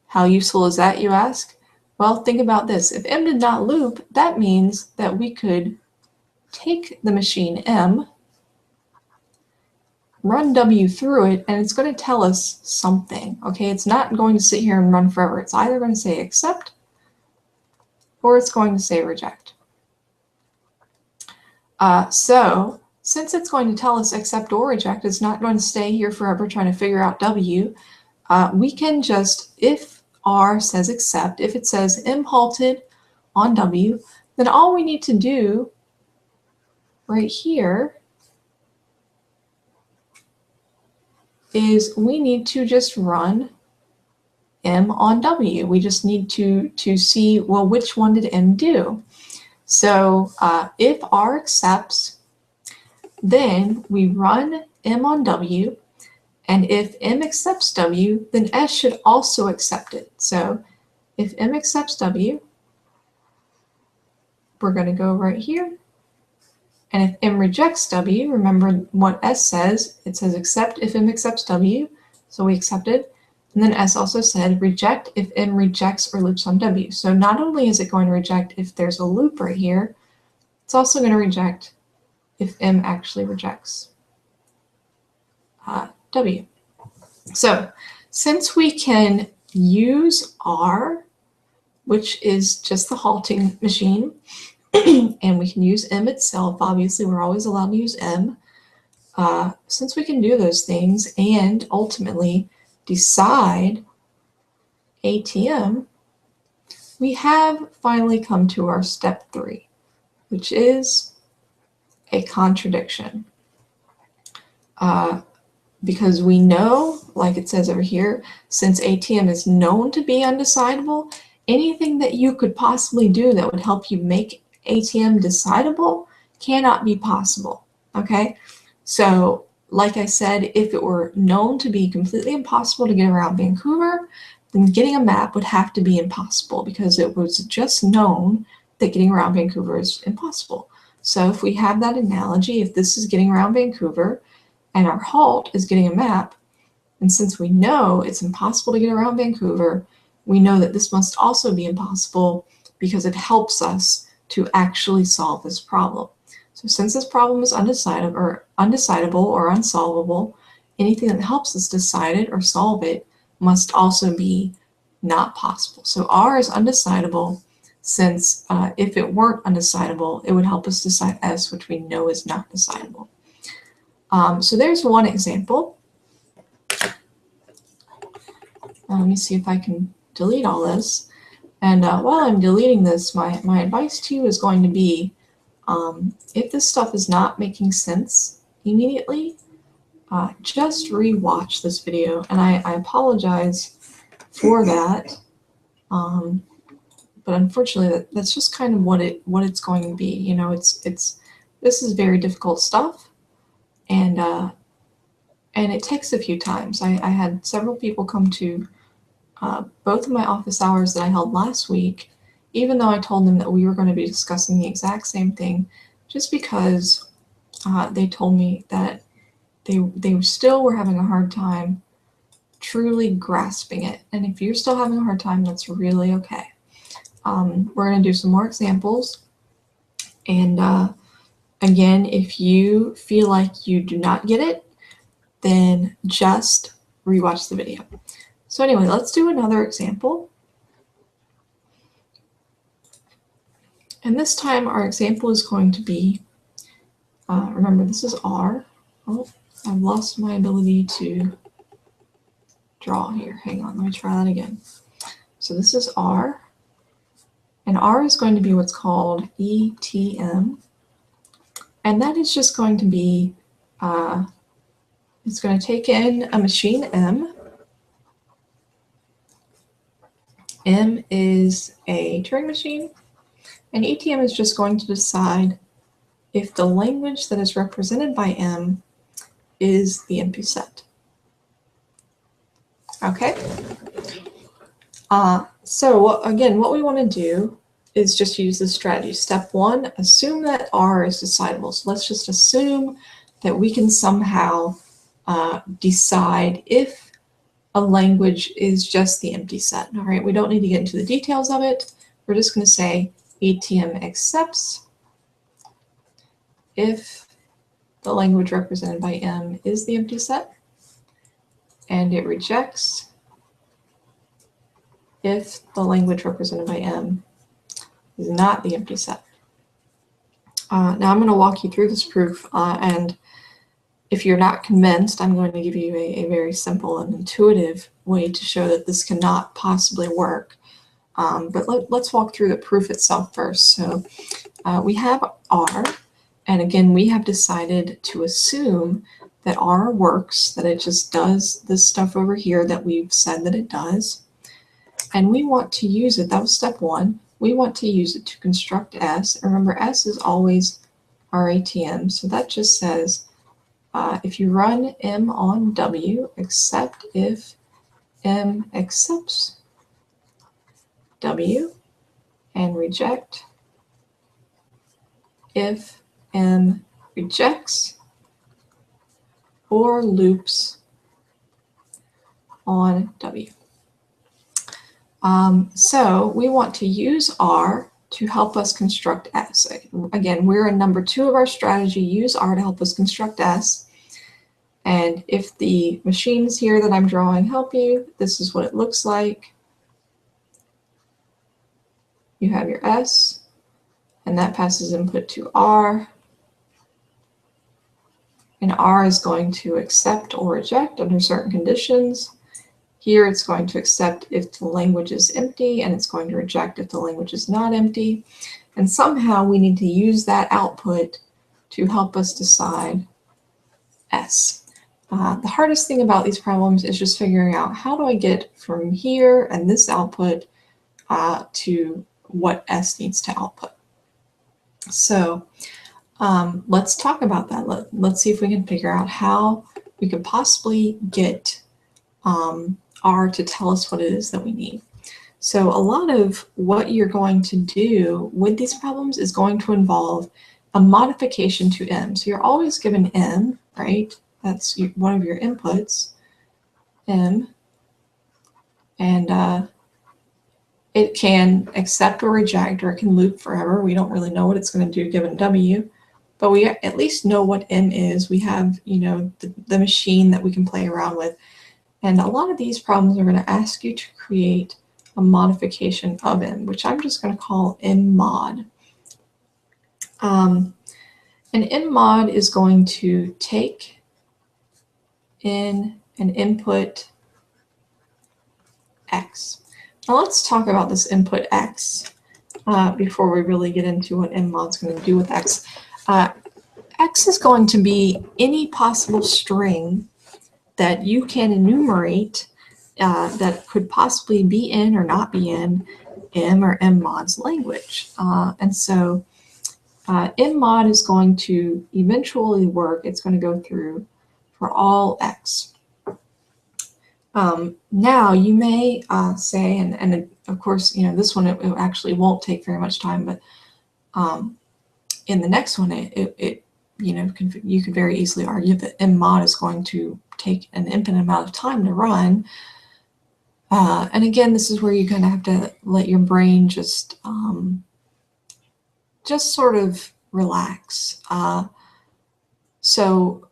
How useful is that, you ask? Well, think about this. If M did not loop, that means that we could take the machine M, run W through it, and it's going to tell us something. Okay, it's not going to sit here and run forever. It's either going to say accept or it's going to say reject. So since it's going to tell us accept or reject, it's not going to stay here forever trying to figure out W. We can just, if R says accept, if it says M halted on W, then all we need to do right here is we need to just run M on W. We just need to see, well, which one did M do? So if R accepts, then we run M on W, and if M accepts W, then S should also accept it. So if M accepts W, we're going to go right here. And if M rejects W, remember what S says, it says accept if M accepts W, so we accepted. And then S also said reject if M rejects or loops on W. So not only is it going to reject if there's a loop right here, it's also going to reject if M actually rejects W. So since we can use R, which is just the halting machine, and we can use M itself, obviously we're always allowed to use M, since we can do those things and ultimately decide ATM, we have finally come to our step 3, which is a contradiction. Because we know, like it says over here, since ATM is known to be undecidable, anything that you could possibly do that would help you make ATM decidable cannot be possible, okay? So, like I said, if it were known to be completely impossible to get around Vancouver, then getting a map would have to be impossible because it was just known that getting around Vancouver is impossible. So if we have that analogy, if this is getting around Vancouver and our halt is getting a map, and since we know it's impossible to get around Vancouver, we know that this must also be impossible because it helps us to actually solve this problem. So since this problem is undecidable or unsolvable, anything that helps us decide it or solve it must also be not possible. So R is undecidable since if it weren't undecidable, it would help us decide S, which we know is not decidable. So there's one example. Let me see if I can delete all this. And while I'm deleting this, my advice to you is going to be, if this stuff is not making sense immediately, just re-watch this video. And I apologize for that. But unfortunately, that's just kind of what it's going to be. You know, this is very difficult stuff, and it takes a few times. I had several people come to both of my office hours that I held last week, even though I told them that we were going to be discussing the exact same thing, just because they told me that they still were having a hard time truly grasping it. And if you're still having a hard time, that's really okay. We're going to do some more examples. And again, if you feel like you do not get it, then just rewatch the video. So anyway, let's do another example. And this time our example is going to be, remember this is R. Oh, I've lost my ability to draw here. Hang on, let me try that again. So this is R. And R is going to be what's called ETM. And that is just going to be, it's going to take in a machine M. M is a Turing machine. And ETM is just going to decide if the language that is represented by M is the empty set. Okay? So again, what we want to do is just use this strategy. Step 1, assume that R is decidable. So let's just assume that we can somehow decide if a language is just the empty set. All right, we don't need to get into the details of it. We're just going to say ATM accepts if the language represented by M is the empty set, and it rejects if the language represented by M is not the empty set. Now I'm going to walk you through this proof, and if you're not convinced, I'm going to give you a very simple and intuitive way to show that this cannot possibly work. But let's walk through the proof itself first. So we have R, and again, we have decided to assume that R works, that it just does this stuff over here that we've said that it does. And we want to use it, that was step 1. We want to use it to construct S. Remember, S is always RATM, so that just says if you run M on W, except if M accepts W, and reject if M rejects or loops on W. So we want to use R to help us construct S. Again, we're in number 2 of our strategy, use R to help us construct S. And if the machines here that I'm drawing help you, this is what it looks like. You have your S, and that passes input to R. And R is going to accept or reject under certain conditions. Here it's going to accept if the language is empty, and it's going to reject if the language is not empty. And somehow we need to use that output to help us decide S. The hardest thing about these problems is just figuring out how do I get from here and this output to what S needs to output. So let's talk about that. Let's see if we can figure out how we could possibly get R to tell us what it is that we need. So a lot of what you're going to do with these problems is going to involve a modification to M. So you're always given M, right? That's one of your inputs, M, and it can accept or reject, or it can loop forever. We don't really know what it's going to do given W, but we at least know what M is. We have, you know, the machine that we can play around with. And a lot of these problems are going to ask you to create a modification of M, which I'm just going to call M mod. And M mod is going to take in an input X. Now let's talk about this input X before we really get into what M mod is going to do with X. X is going to be any possible string that you can enumerate that could possibly be in or not be in M or M mod's language. And so M mod is going to eventually work. It's going to go through for all X. Now you may say, and of course, you know, this one, it actually won't take very much time, but in the next one, you know, you could very easily argue that M mod is going to take an infinite amount of time to run. And again, this is where you kind of have to let your brain just sort of relax. So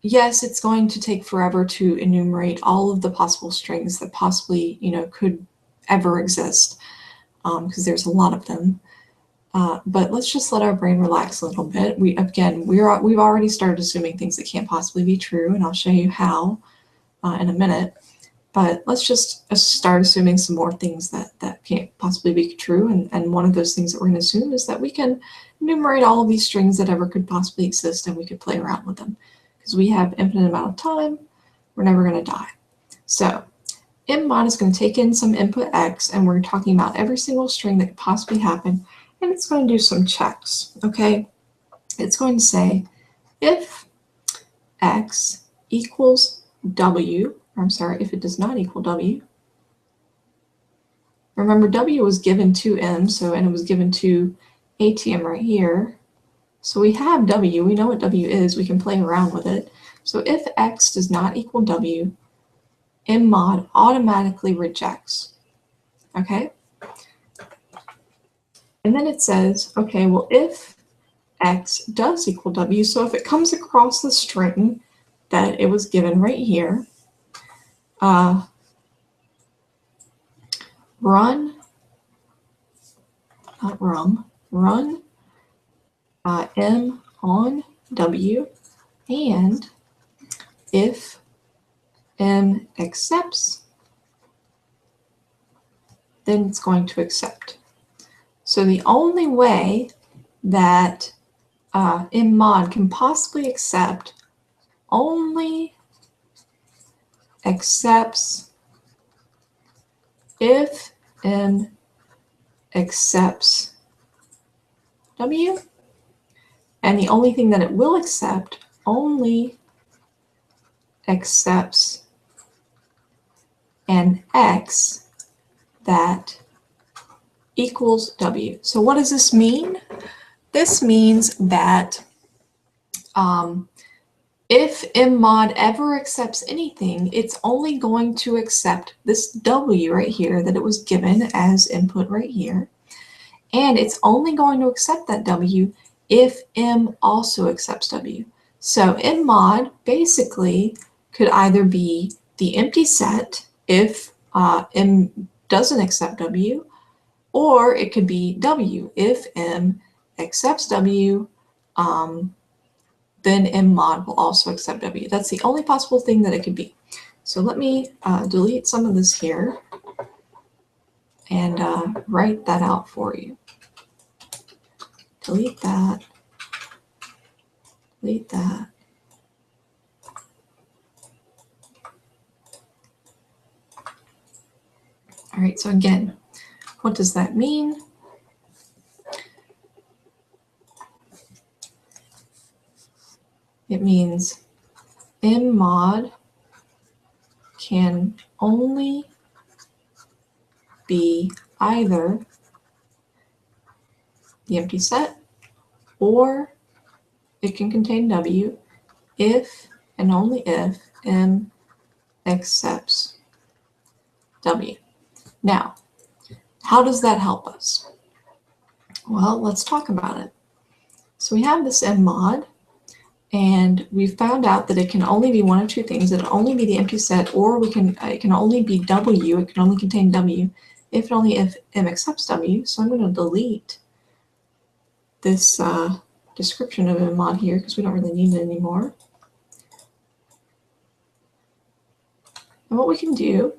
yes, it's going to take forever to enumerate all of the possible strings that possibly, you know, could ever exist, because there's a lot of them. But let's just let our brain relax a little bit. We've already started assuming things that can't possibly be true, and I'll show you how in a minute. But let's just start assuming some more things that can't possibly be true. And one of those things that we're going to assume is that we can enumerate all of these strings that ever could possibly exist, and we could play around with them. Because we have infinite amount of time, we're never going to die. So M mod is going to take in some input X, and we're talking about every single string that could possibly happen, and it's going to do some checks, okay? it's going to say if x equals w, or I'm sorry, if it does not equal w. Remember, w was given to m, and it was given to ATM right here. So we have w, we know what w is, we can play around with it. So if x does not equal w, m mod automatically rejects. Okay? And then it says, okay, well, if x does equal w, so if it comes across the string that it was given right here, run m on w, and if m accepts, then it's going to accept. So the only way that m mod can possibly accept only accepts if m accepts w, and the only thing that it will accept only accepts an x that equals w. So what does this mean? This means that if m mod ever accepts anything, it's only going to accept this w right here that it was given as input right here. And it's only going to accept that w if m also accepts w. So m mod basically could either be the empty set if m doesn't accept w, or it could be w if m accepts w, then m mod will also accept w. That's the only possible thing that it could be. So let me delete some of this here and write that out for you. Delete that. Delete that. All right, so again, what does that mean? It means m mod can only be either the empty set or it can contain w if and only if m accepts w. Now, how does that help us? Well, let's talk about it. So we have this m mod, and we've found out that it can only be one of two things. It can only be the empty set, or it can only be w. It can only contain w if and only if m accepts w. So I'm going to delete this description of m mod here because we don't really need it anymore. And what we can do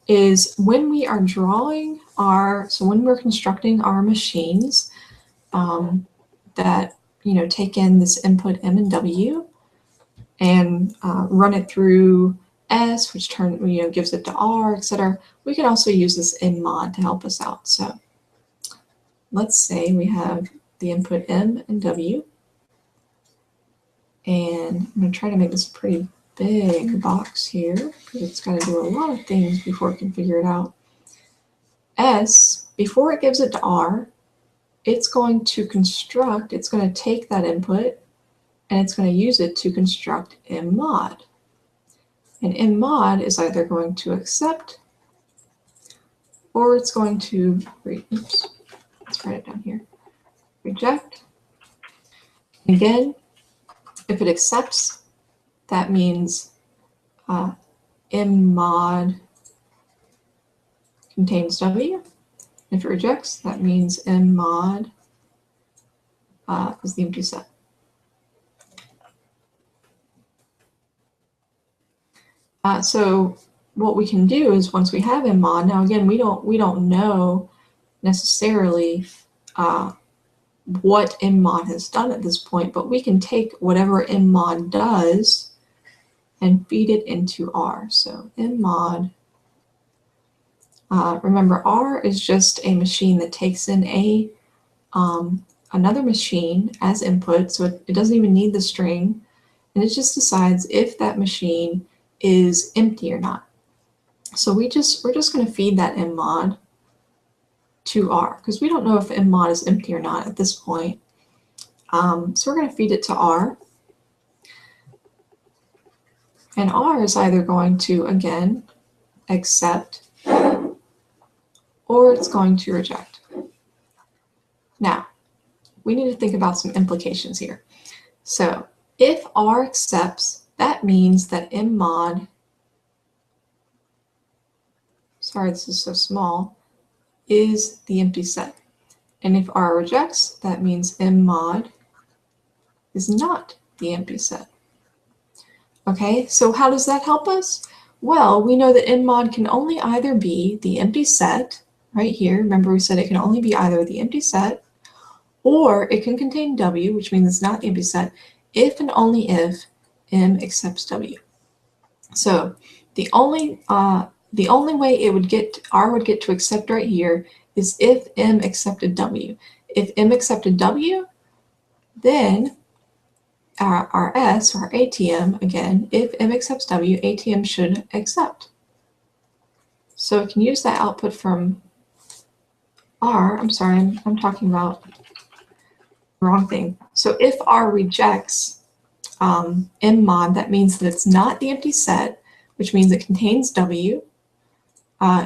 is when we are drawing when we're constructing our machines that take in this input m and w and run it through S, which gives it to R, etc. We can also use this m mod to help us out. So let's say we have the input m and w, and I'm going to try to make this a pretty big box here because it's got to do a lot of things before it can figure it out. S, before it gives it to R, it's going to take that input and it's going to use it to construct m mod. And m mod is either going to accept or it's going to, let's write it down here, reject. Again, if it accepts, that means m mod contains w. If it rejects, that means m mod is the empty set. So what we can do is once we have m mod, now again we don't know necessarily what m mod has done at this point, but we can take whatever m mod does and feed it into R. So m mod, remember R is just a machine that takes in a another machine as input, so it doesn't even need the string, and it just decides if that machine is empty or not. So we're just going to feed that mmod to R, because we don't know if mmod is empty or not at this point. So we're going to feed it to R, and R is either going to, again, accept, or it's going to reject. Now, we need to think about some implications here. So if R accepts, that means that mmod, sorry this is so small, is the empty set. And if R rejects, that means mmod is not the empty set. Okay, so how does that help us? Well, we know that mmod can only either be the empty set, right here. Remember we said it can only be either the empty set, or it can contain W, which means it's not the empty set, if and only if M accepts W. So the only way it would get, R would get to accept right here is if M accepted W. If M accepted W, then our S, or our ATM, again, if M accepts W, ATM should accept. So it can use that output from R. I'm sorry, I'm talking about the wrong thing. So if R rejects mmod, that means that it's not the empty set, which means it contains W,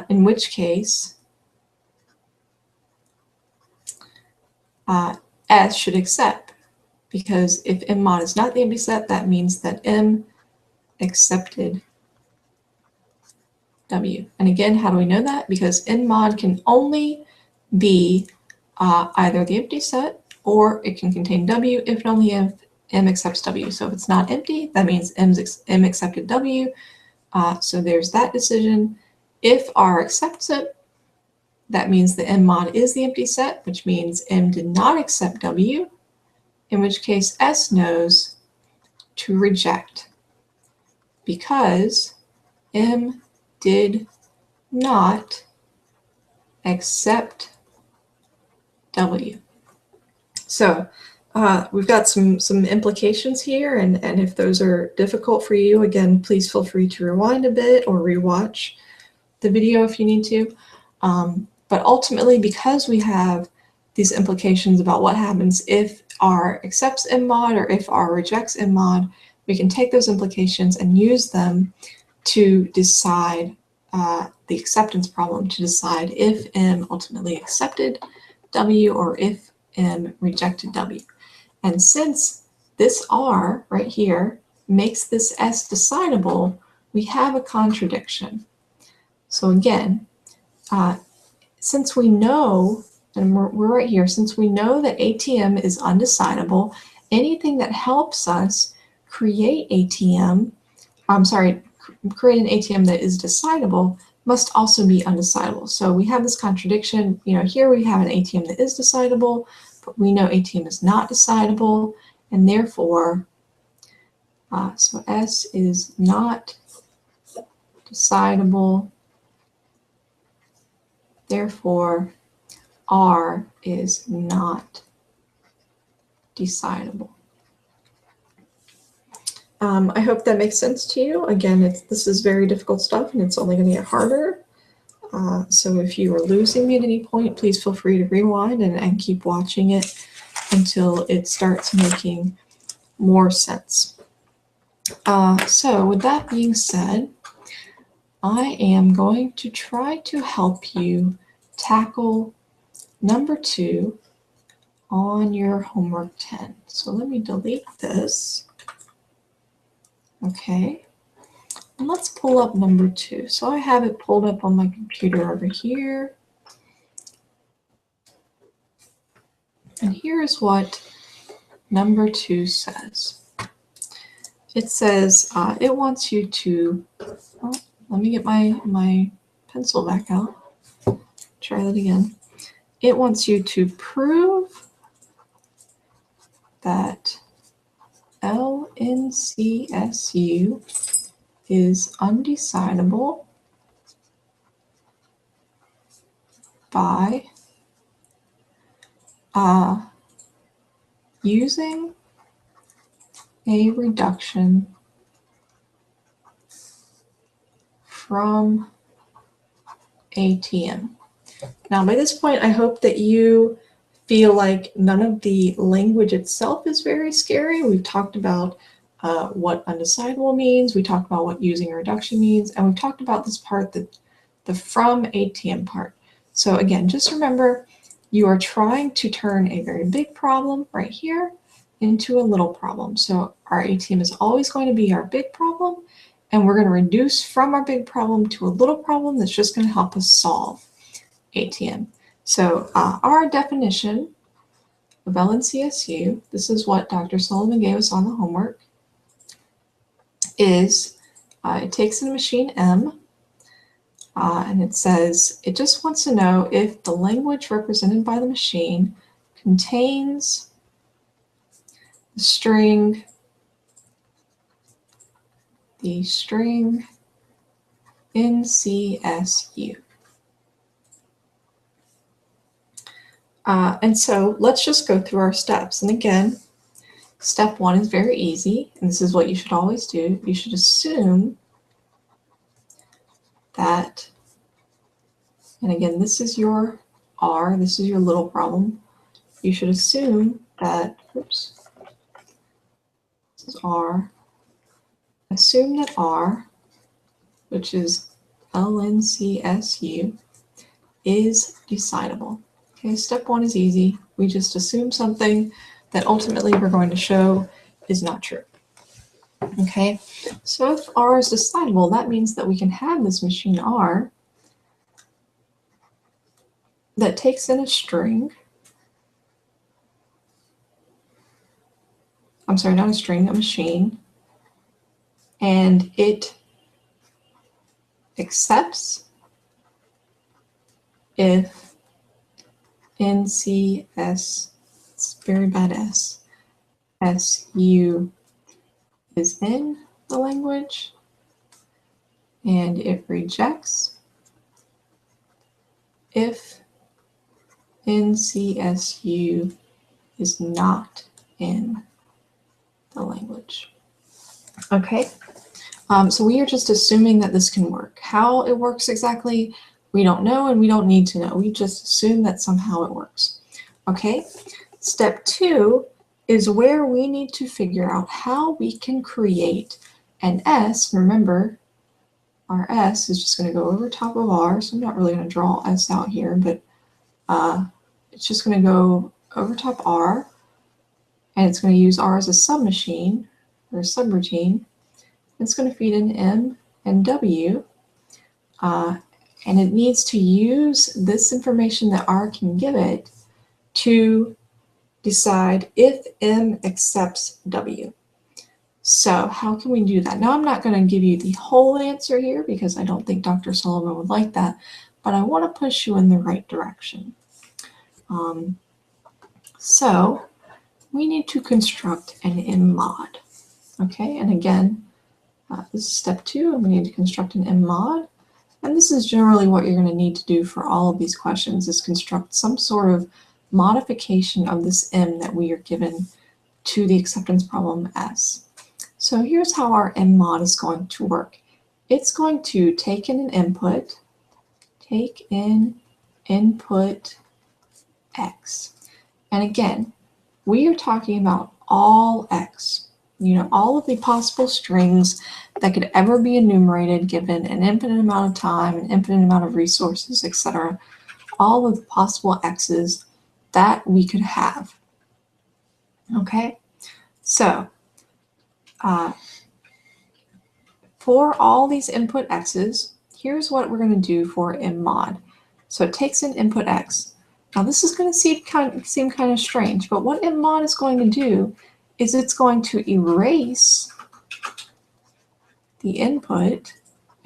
in which case S should accept, because if mmod is not the empty set, that means that M accepted W. And again, how do we know that? Because mmod can only be either the empty set, or it can contain W if and only if M accepts W. So if it's not empty, that means M accepted W. So there's that decision. If R accepts it, that means the mmod is the empty set, which means M did not accept W, in which case S knows to reject, because M did not accept W. So we've got some implications here, and if those are difficult for you, again, please feel free to rewind a bit or rewatch the video if you need to. But ultimately, because we have these implications about what happens if R accepts mmod or if R rejects mmod, we can take those implications and use them to decide the acceptance problem, to decide if M ultimately accepted W or if M rejected W. And since this R right here makes this S decidable, we have a contradiction. So again, since we know, and we're right here, since we know that ATM is undecidable, anything that helps us create ATM, create an ATM that is decidable must also be undecidable. So we have this contradiction. You know, here we have an ATM that is decidable, but we know ATM is not decidable, and therefore, so S is not decidable. Therefore, R is not decidable. I hope that makes sense to you. Again, this is very difficult stuff, and it's only going to get harder. So if you are losing me at any point, please feel free to rewind and keep watching it until it starts making more sense. So with that being said, I am going to try to help you tackle number 2 on your homework 10. So let me delete this. Okay, and let's pull up number 2. So I have it pulled up on my computer over here. And here's what number 2 says. It says it wants you to, oh, let me get my pencil back out. Try that again. It wants you to prove that LNCSU is undecidable by using a reduction from ATM. Now, by this point, I hope that you feel like none of the language itself is very scary. We've talked about what undecidable means. We talked about what using a reduction means. And we've talked about this part, the from ATM part. So again, just remember, you are trying to turn a very big problem right here into a little problem. So our ATM is always going to be our big problem, and we're going to reduce from our big problem to a little problem that's just going to help us solve ATM. So our definition of LNCSU, this is what Dr. Sullivan gave us on the homework, is it takes in a machine M, and it says it just wants to know if the language represented by the machine contains the string NCSU. And so let's just go through our steps. And again, step one is very easy, and this is what you should always do. You should assume that, and again, this is your R, this is your little problem. You should assume that, oops, this is R. Assume that R, which is LNCSU, is decidable. Okay, step one is easy. We just assume something that ultimately we're going to show is not true. Okay, so if R is decidable, that means that we can have this machine R that takes in a string. I'm sorry, not a string, a machine. And it accepts if NCS, it's very bad S, SU is in the language, and it rejects if NCSU is not in the language. Okay, so we are just assuming that this can work. How it works exactly, we don't know, and we don't need to know. We just assume that somehow it works. Okay, step two is where we need to figure out how we can create an S. Remember, our S is just going to go over top of R, so I'm not really going to draw S out here, but it's just going to go over top R, and it's going to use R as a submachine, or a subroutine. It's going to feed in M and W, and it needs to use this information that R can give it to decide if M accepts W. So how can we do that? Now, I'm not going to give you the whole answer here because I don't think Dr. Sullivan would like that, but I want to push you in the right direction. So we need to construct an M mod. Okay, and again, this is step two, and we need to construct an M mod. And this is generally what you're going to need to do for all of these questions, is construct some sort of modification of this M that we are given to the acceptance problem S. So here's how our M mod is going to work. It's going to take in an input, take in input X. And again, we are talking about all X. You know, all of the possible strings that could ever be enumerated given an infinite amount of time, an infinite amount of resources, etc. All of the possible X's that we could have. Okay, so for all these input X's, here's what we're going to do for M mod. So it takes in input X. Now this is going to seem kind of strange, but what M mod is going to do is it's going to erase the input,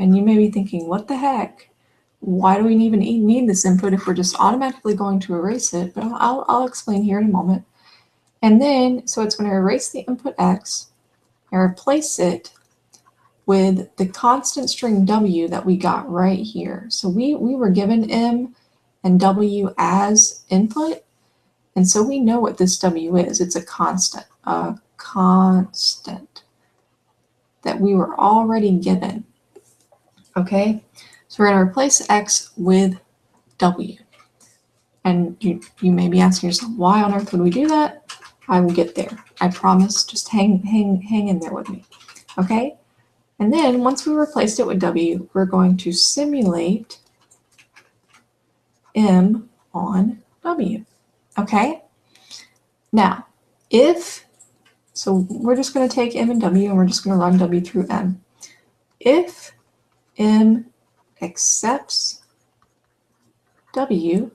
and you may be thinking, what the heck? Why do we even need this input if we're just automatically going to erase it? But I'll explain here in a moment. And then, so it's going to erase the input X and replace it with the constant string W that we got right here. So we were given M and W as input, And so we know what this W is. It's a constant that we were already given. Okay, so we're going to replace X with W. And you may be asking yourself, why on earth would we do that? I will get there. I promise. Just hang in there with me. Okay? And then once we replaced it with W, we're going to simulate M on W. Okay? Now, so we're just going to take M and W and we're just going to run W through M. If M accepts W,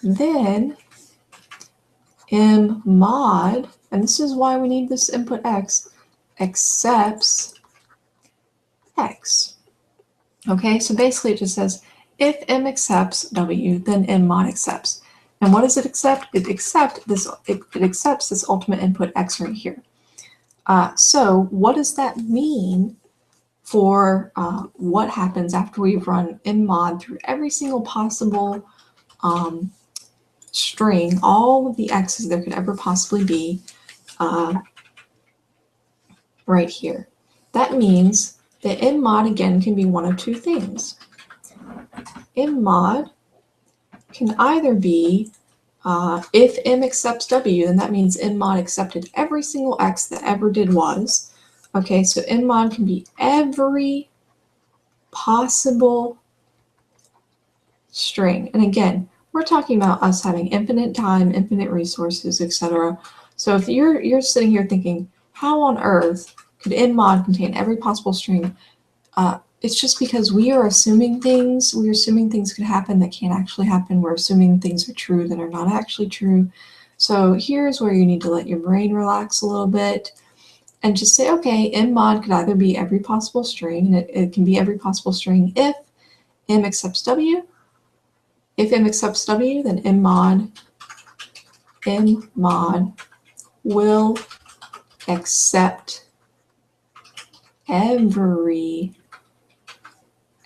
then M mod, and this is why we need this input X, accepts X. Okay, so basically it just says if M accepts W, then M mod accepts. And what does it accept? It accepts this ultimate input X right here. So what does that mean for what happens after we've run M mod through every single possible string, all of the X's there could ever possibly be right here? That means that M mod again can be one of two things. M mod can either be if M accepts W, then that means M mod accepted every single X that ever did was. Okay, so M mod can be every possible string. And again, we're talking about us having infinite time, infinite resources, etc. So if you're sitting here thinking, how on earth could M mod contain every possible string? It's just because we are assuming things. We're assuming things could happen that can't actually happen. We're assuming things are true that are not actually true. So here's where you need to let your brain relax a little bit and just say, okay, M mod could either be every possible string, and it can be every possible string if M accepts W. If M accepts W, then M mod will accept every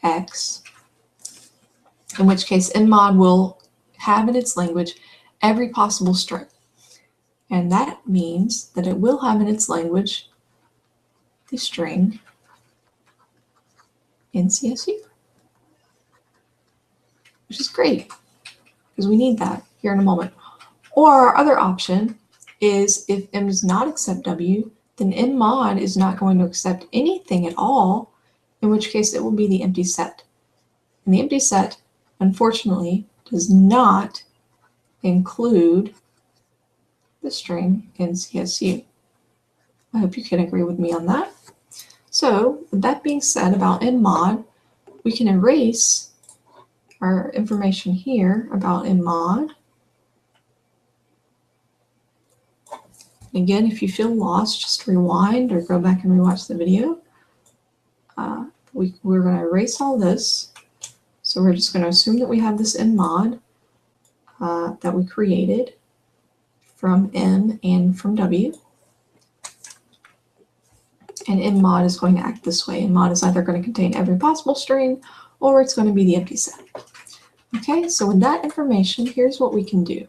X, in which case M mod will have in its language every possible string. And that means that it will have in its language the string in CSC, which is great because we need that here in a moment. Or our other option is if M does not accept W, then M mod is not going to accept anything at all, in which case it will be the empty set. And the empty set, unfortunately, does not include the string in CSU. I hope you can agree with me on that. So, with that being said about M mod, we can erase our information here about M mod. Again, if you feel lost, just rewind or go back and rewatch the video. We're going to erase all this. So we're just going to assume that we have this M mod that we created from M and from W. And M mod is going to act this way. M mod is either going to contain every possible string or it's going to be the empty set. Okay, so with that information, here's what we can do.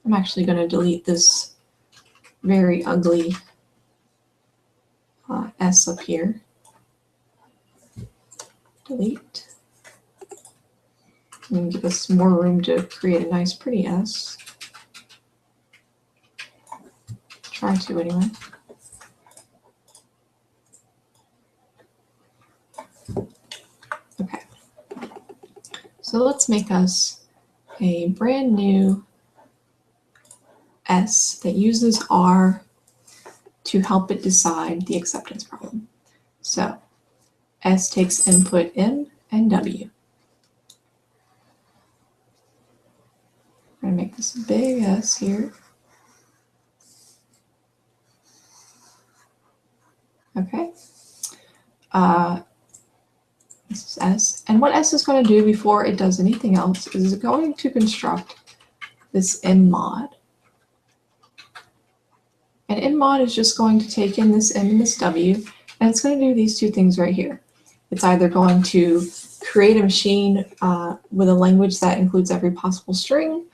I'm actually going to delete this very ugly S up here. Delete. And give us more room to create a nice pretty S. Try to anyway. Okay. So let's make us a brand new S that uses R to help it decide the acceptance problem. So S takes input M and W. I'm going to make this a big S here. Okay. This is S. And what S is going to do before it does anything else is it's going to construct this M mod. And M mod is just going to take in this M and this W, and it's going to do these two things right here. It's either going to create a machine with a language that includes every possible string,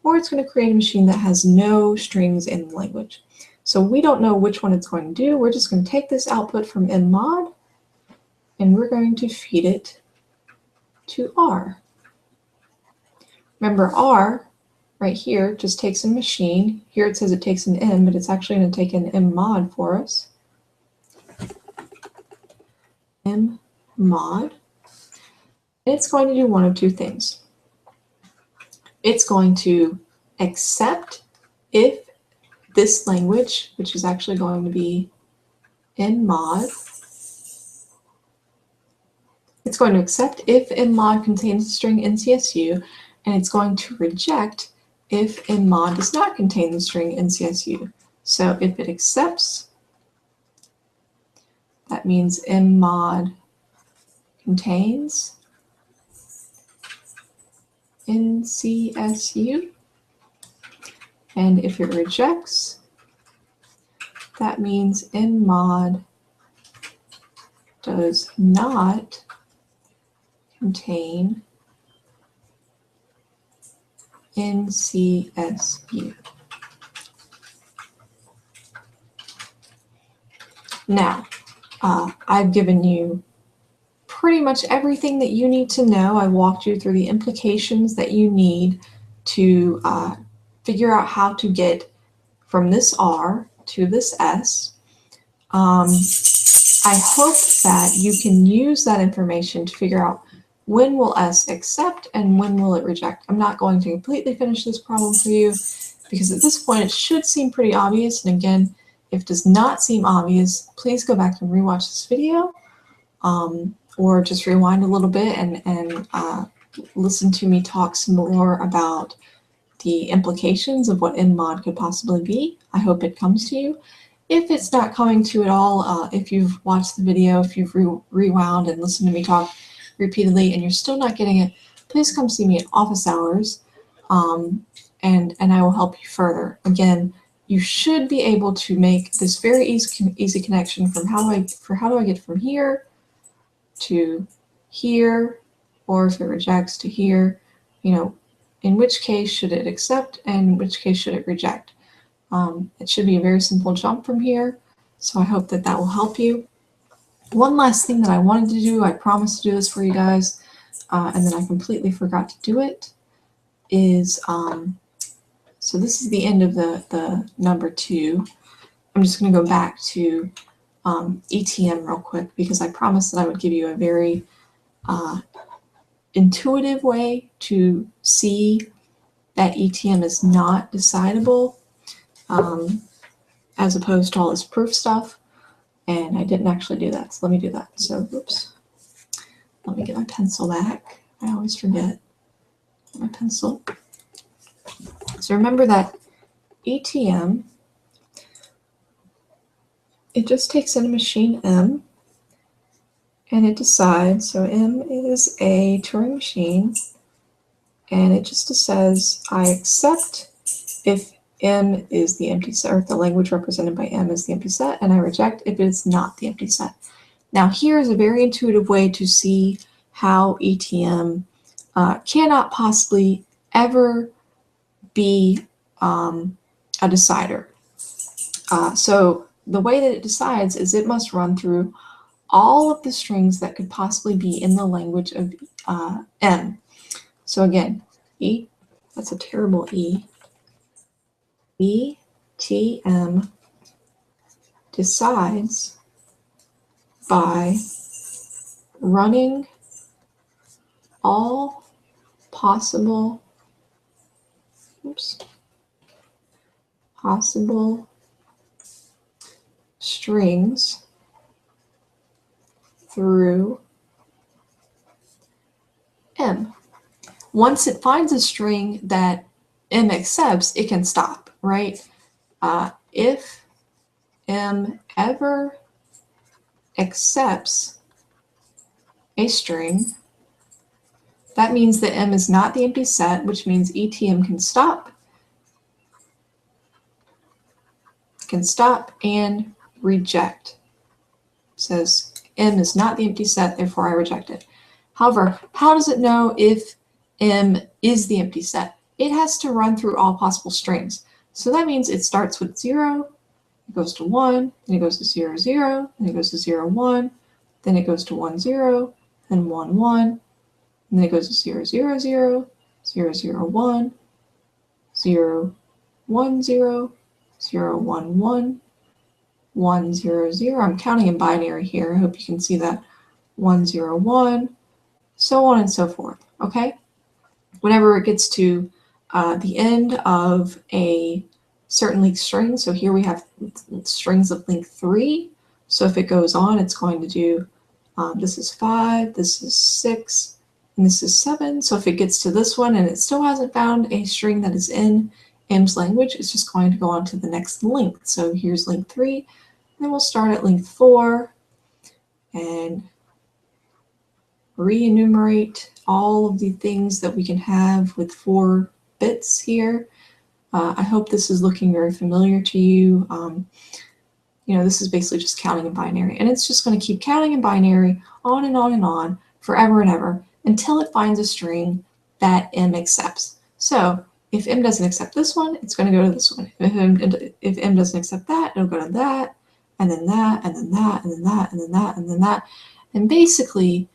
or it's going to create a machine that has no strings in the language. So we don't know which one it's going to do. We're just going to take this output from mmod, and we're going to feed it to R. Remember, R right here just takes a machine. Here it says it takes an M, but it's actually going to take an mmod for us. Mmod. It's going to do one of two things. It's going to accept if this language, which is actually going to be mmod, it's going to accept if mmod contains the string NCSU, and it's going to reject if mmod does not contain the string NCSU. So if it accepts, that means mmod contains NCSU, and if it rejects, that means mmod does not contain NCSU. Now, I've given you pretty much everything that you need to know. I walked you through the implications that you need to figure out how to get from this R to this S. I hope that you can use that information to figure out when will S accept and when will it reject. I'm not going to completely finish this problem for you because at this point it should seem pretty obvious. And again, if it does not seem obvious, please go back and rewatch this video. Or just rewind a little bit and listen to me talk some more about the implications of what mmod could possibly be. I hope it comes to you. If it's not coming to at all, if you've watched the video, if you've rewound and listened to me talk repeatedly and you're still not getting it, please come see me at office hours, and I will help you further. Again, you should be able to make this very easy connection from how do I get from here to here, or if it rejects to here, you know, in which case should it accept and in which case should it reject. It should be a very simple jump from here, so I hope that that will help you. One last thing that I wanted to do, I promised to do this for you guys, and then I completely forgot to do it, is, so this is the end of the number 2. I'm just going to go back to ETM real quick because I promised that I would give you a very intuitive way to see that ETM is not decidable, as opposed to all this proof stuff, and I didn't actually do that, so let me do that. So, oops, let me get my pencil back. I always forget my pencil. So remember that ETM, it just takes in a machine M, and it decides, so M is a Turing machine, and it just says, I accept if M is the empty set, or if the language represented by M is the empty set, and I reject if it is not the empty set. Now here is a very intuitive way to see how ETM cannot possibly ever be a decider. So the way that it decides is it must run through all of the strings that could possibly be in the language of M. So again, E, that's a terrible E. ETM decides by running all possible strings through M. Once it finds a string that M accepts, it can stop, right? If M ever accepts a string, that means that M is not the empty set, which means ETM can stop and reject. It says M is not the empty set, therefore I reject it. However, how does it know if M is the empty set? it has to run through all possible strings. So that means it starts with 0, it goes to 1, then it goes to 0, 0, then it goes to 0, 1, then it goes to 1, 0, then 1, 1, and then it goes to 0, 0, 0, 0, 0, 1, 0, 1, 0, 0, 1, 1, 1, 0, 0. I'm counting in binary here. I hope you can see that. 1, 0, 1, so on and so forth, okay? Whenever it gets to the end of a certain length string, so here we have strings of length 3, so if it goes on, it's going to do, this is 5, this is 6, and this is 7, so if it gets to this one and it still hasn't found a string that is in M's language, it's just going to go on to the next length. So here's length 3, then we'll start at length 4, and re-enumerate all of the things that we can have with 4 bits here. I hope this is looking very familiar to you. You know, this is basically just counting in binary, and it's just going to keep counting in binary on and on and on forever and ever until it finds a string that M accepts. So if M doesn't accept this one, it's going to go to this one. If M doesn't accept that, it'll go to that, and then that, and then that, and then that, and then that, and then that. And basically,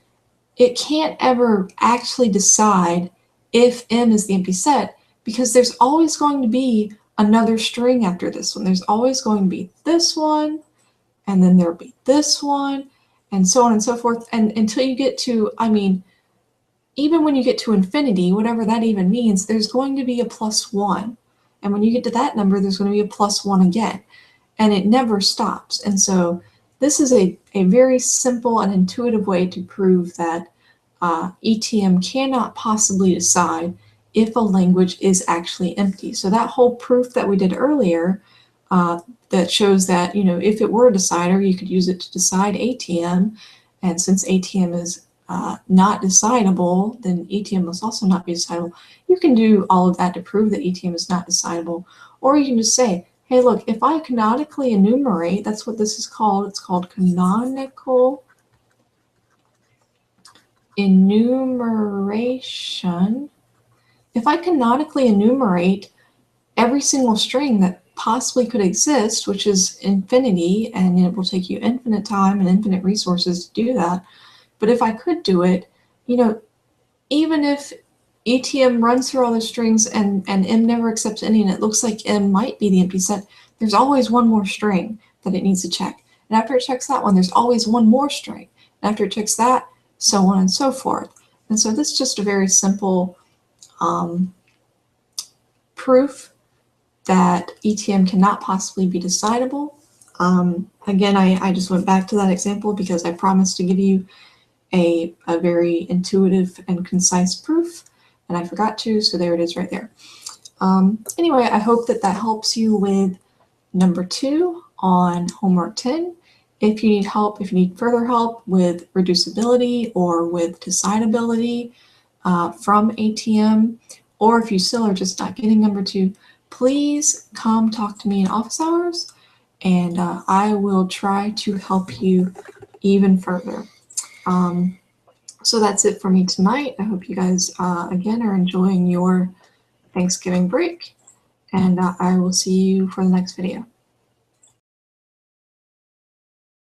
it can't ever actually decide if M is the empty set because there's always going to be another string after this one. There's always going to be this one, and then there'll be this one, and so on and so forth. And until you get to, I mean, even when you get to infinity, whatever that even means, there's going to be a +1. And when you get to that number, there's going to be a +1 again. And it never stops. And so this is a very simple and intuitive way to prove that ETM cannot possibly decide if a language is actually empty. So that whole proof that we did earlier that shows that, you know, if it were a decider, you could use it to decide ATM. And since ATM is not decidable, then ETM must also not be decidable. You can do all of that to prove that ETM is not decidable. Or you can just say, hey, look, if I canonically enumerate, that's what this is called. It's called canonical enumeration. If I canonically enumerate every single string that possibly could exist, which is infinity, and it will take you infinite time and infinite resources to do that. But if I could do it, you know, even if ETM runs through all the strings and M never accepts any, and it looks like M might be the empty set, there's always one more string that it needs to check. And after it checks that one, there's always one more string. And after it checks that, so on and so forth. And so this is just a very simple proof that ETM cannot possibly be decidable. Again, I just went back to that example because I promised to give you a very intuitive and concise proof, and I forgot to, so there it is right there. Anyway, I hope that that helps you with number 2 on homework 10. If you need help, if you need further help with reducibility or with decidability from ATM, or if you still are just not getting number 2, please come talk to me in office hours, and I will try to help you even further. So that's it for me tonight. I hope you guys, again, are enjoying your Thanksgiving break, and I will see you for the next video.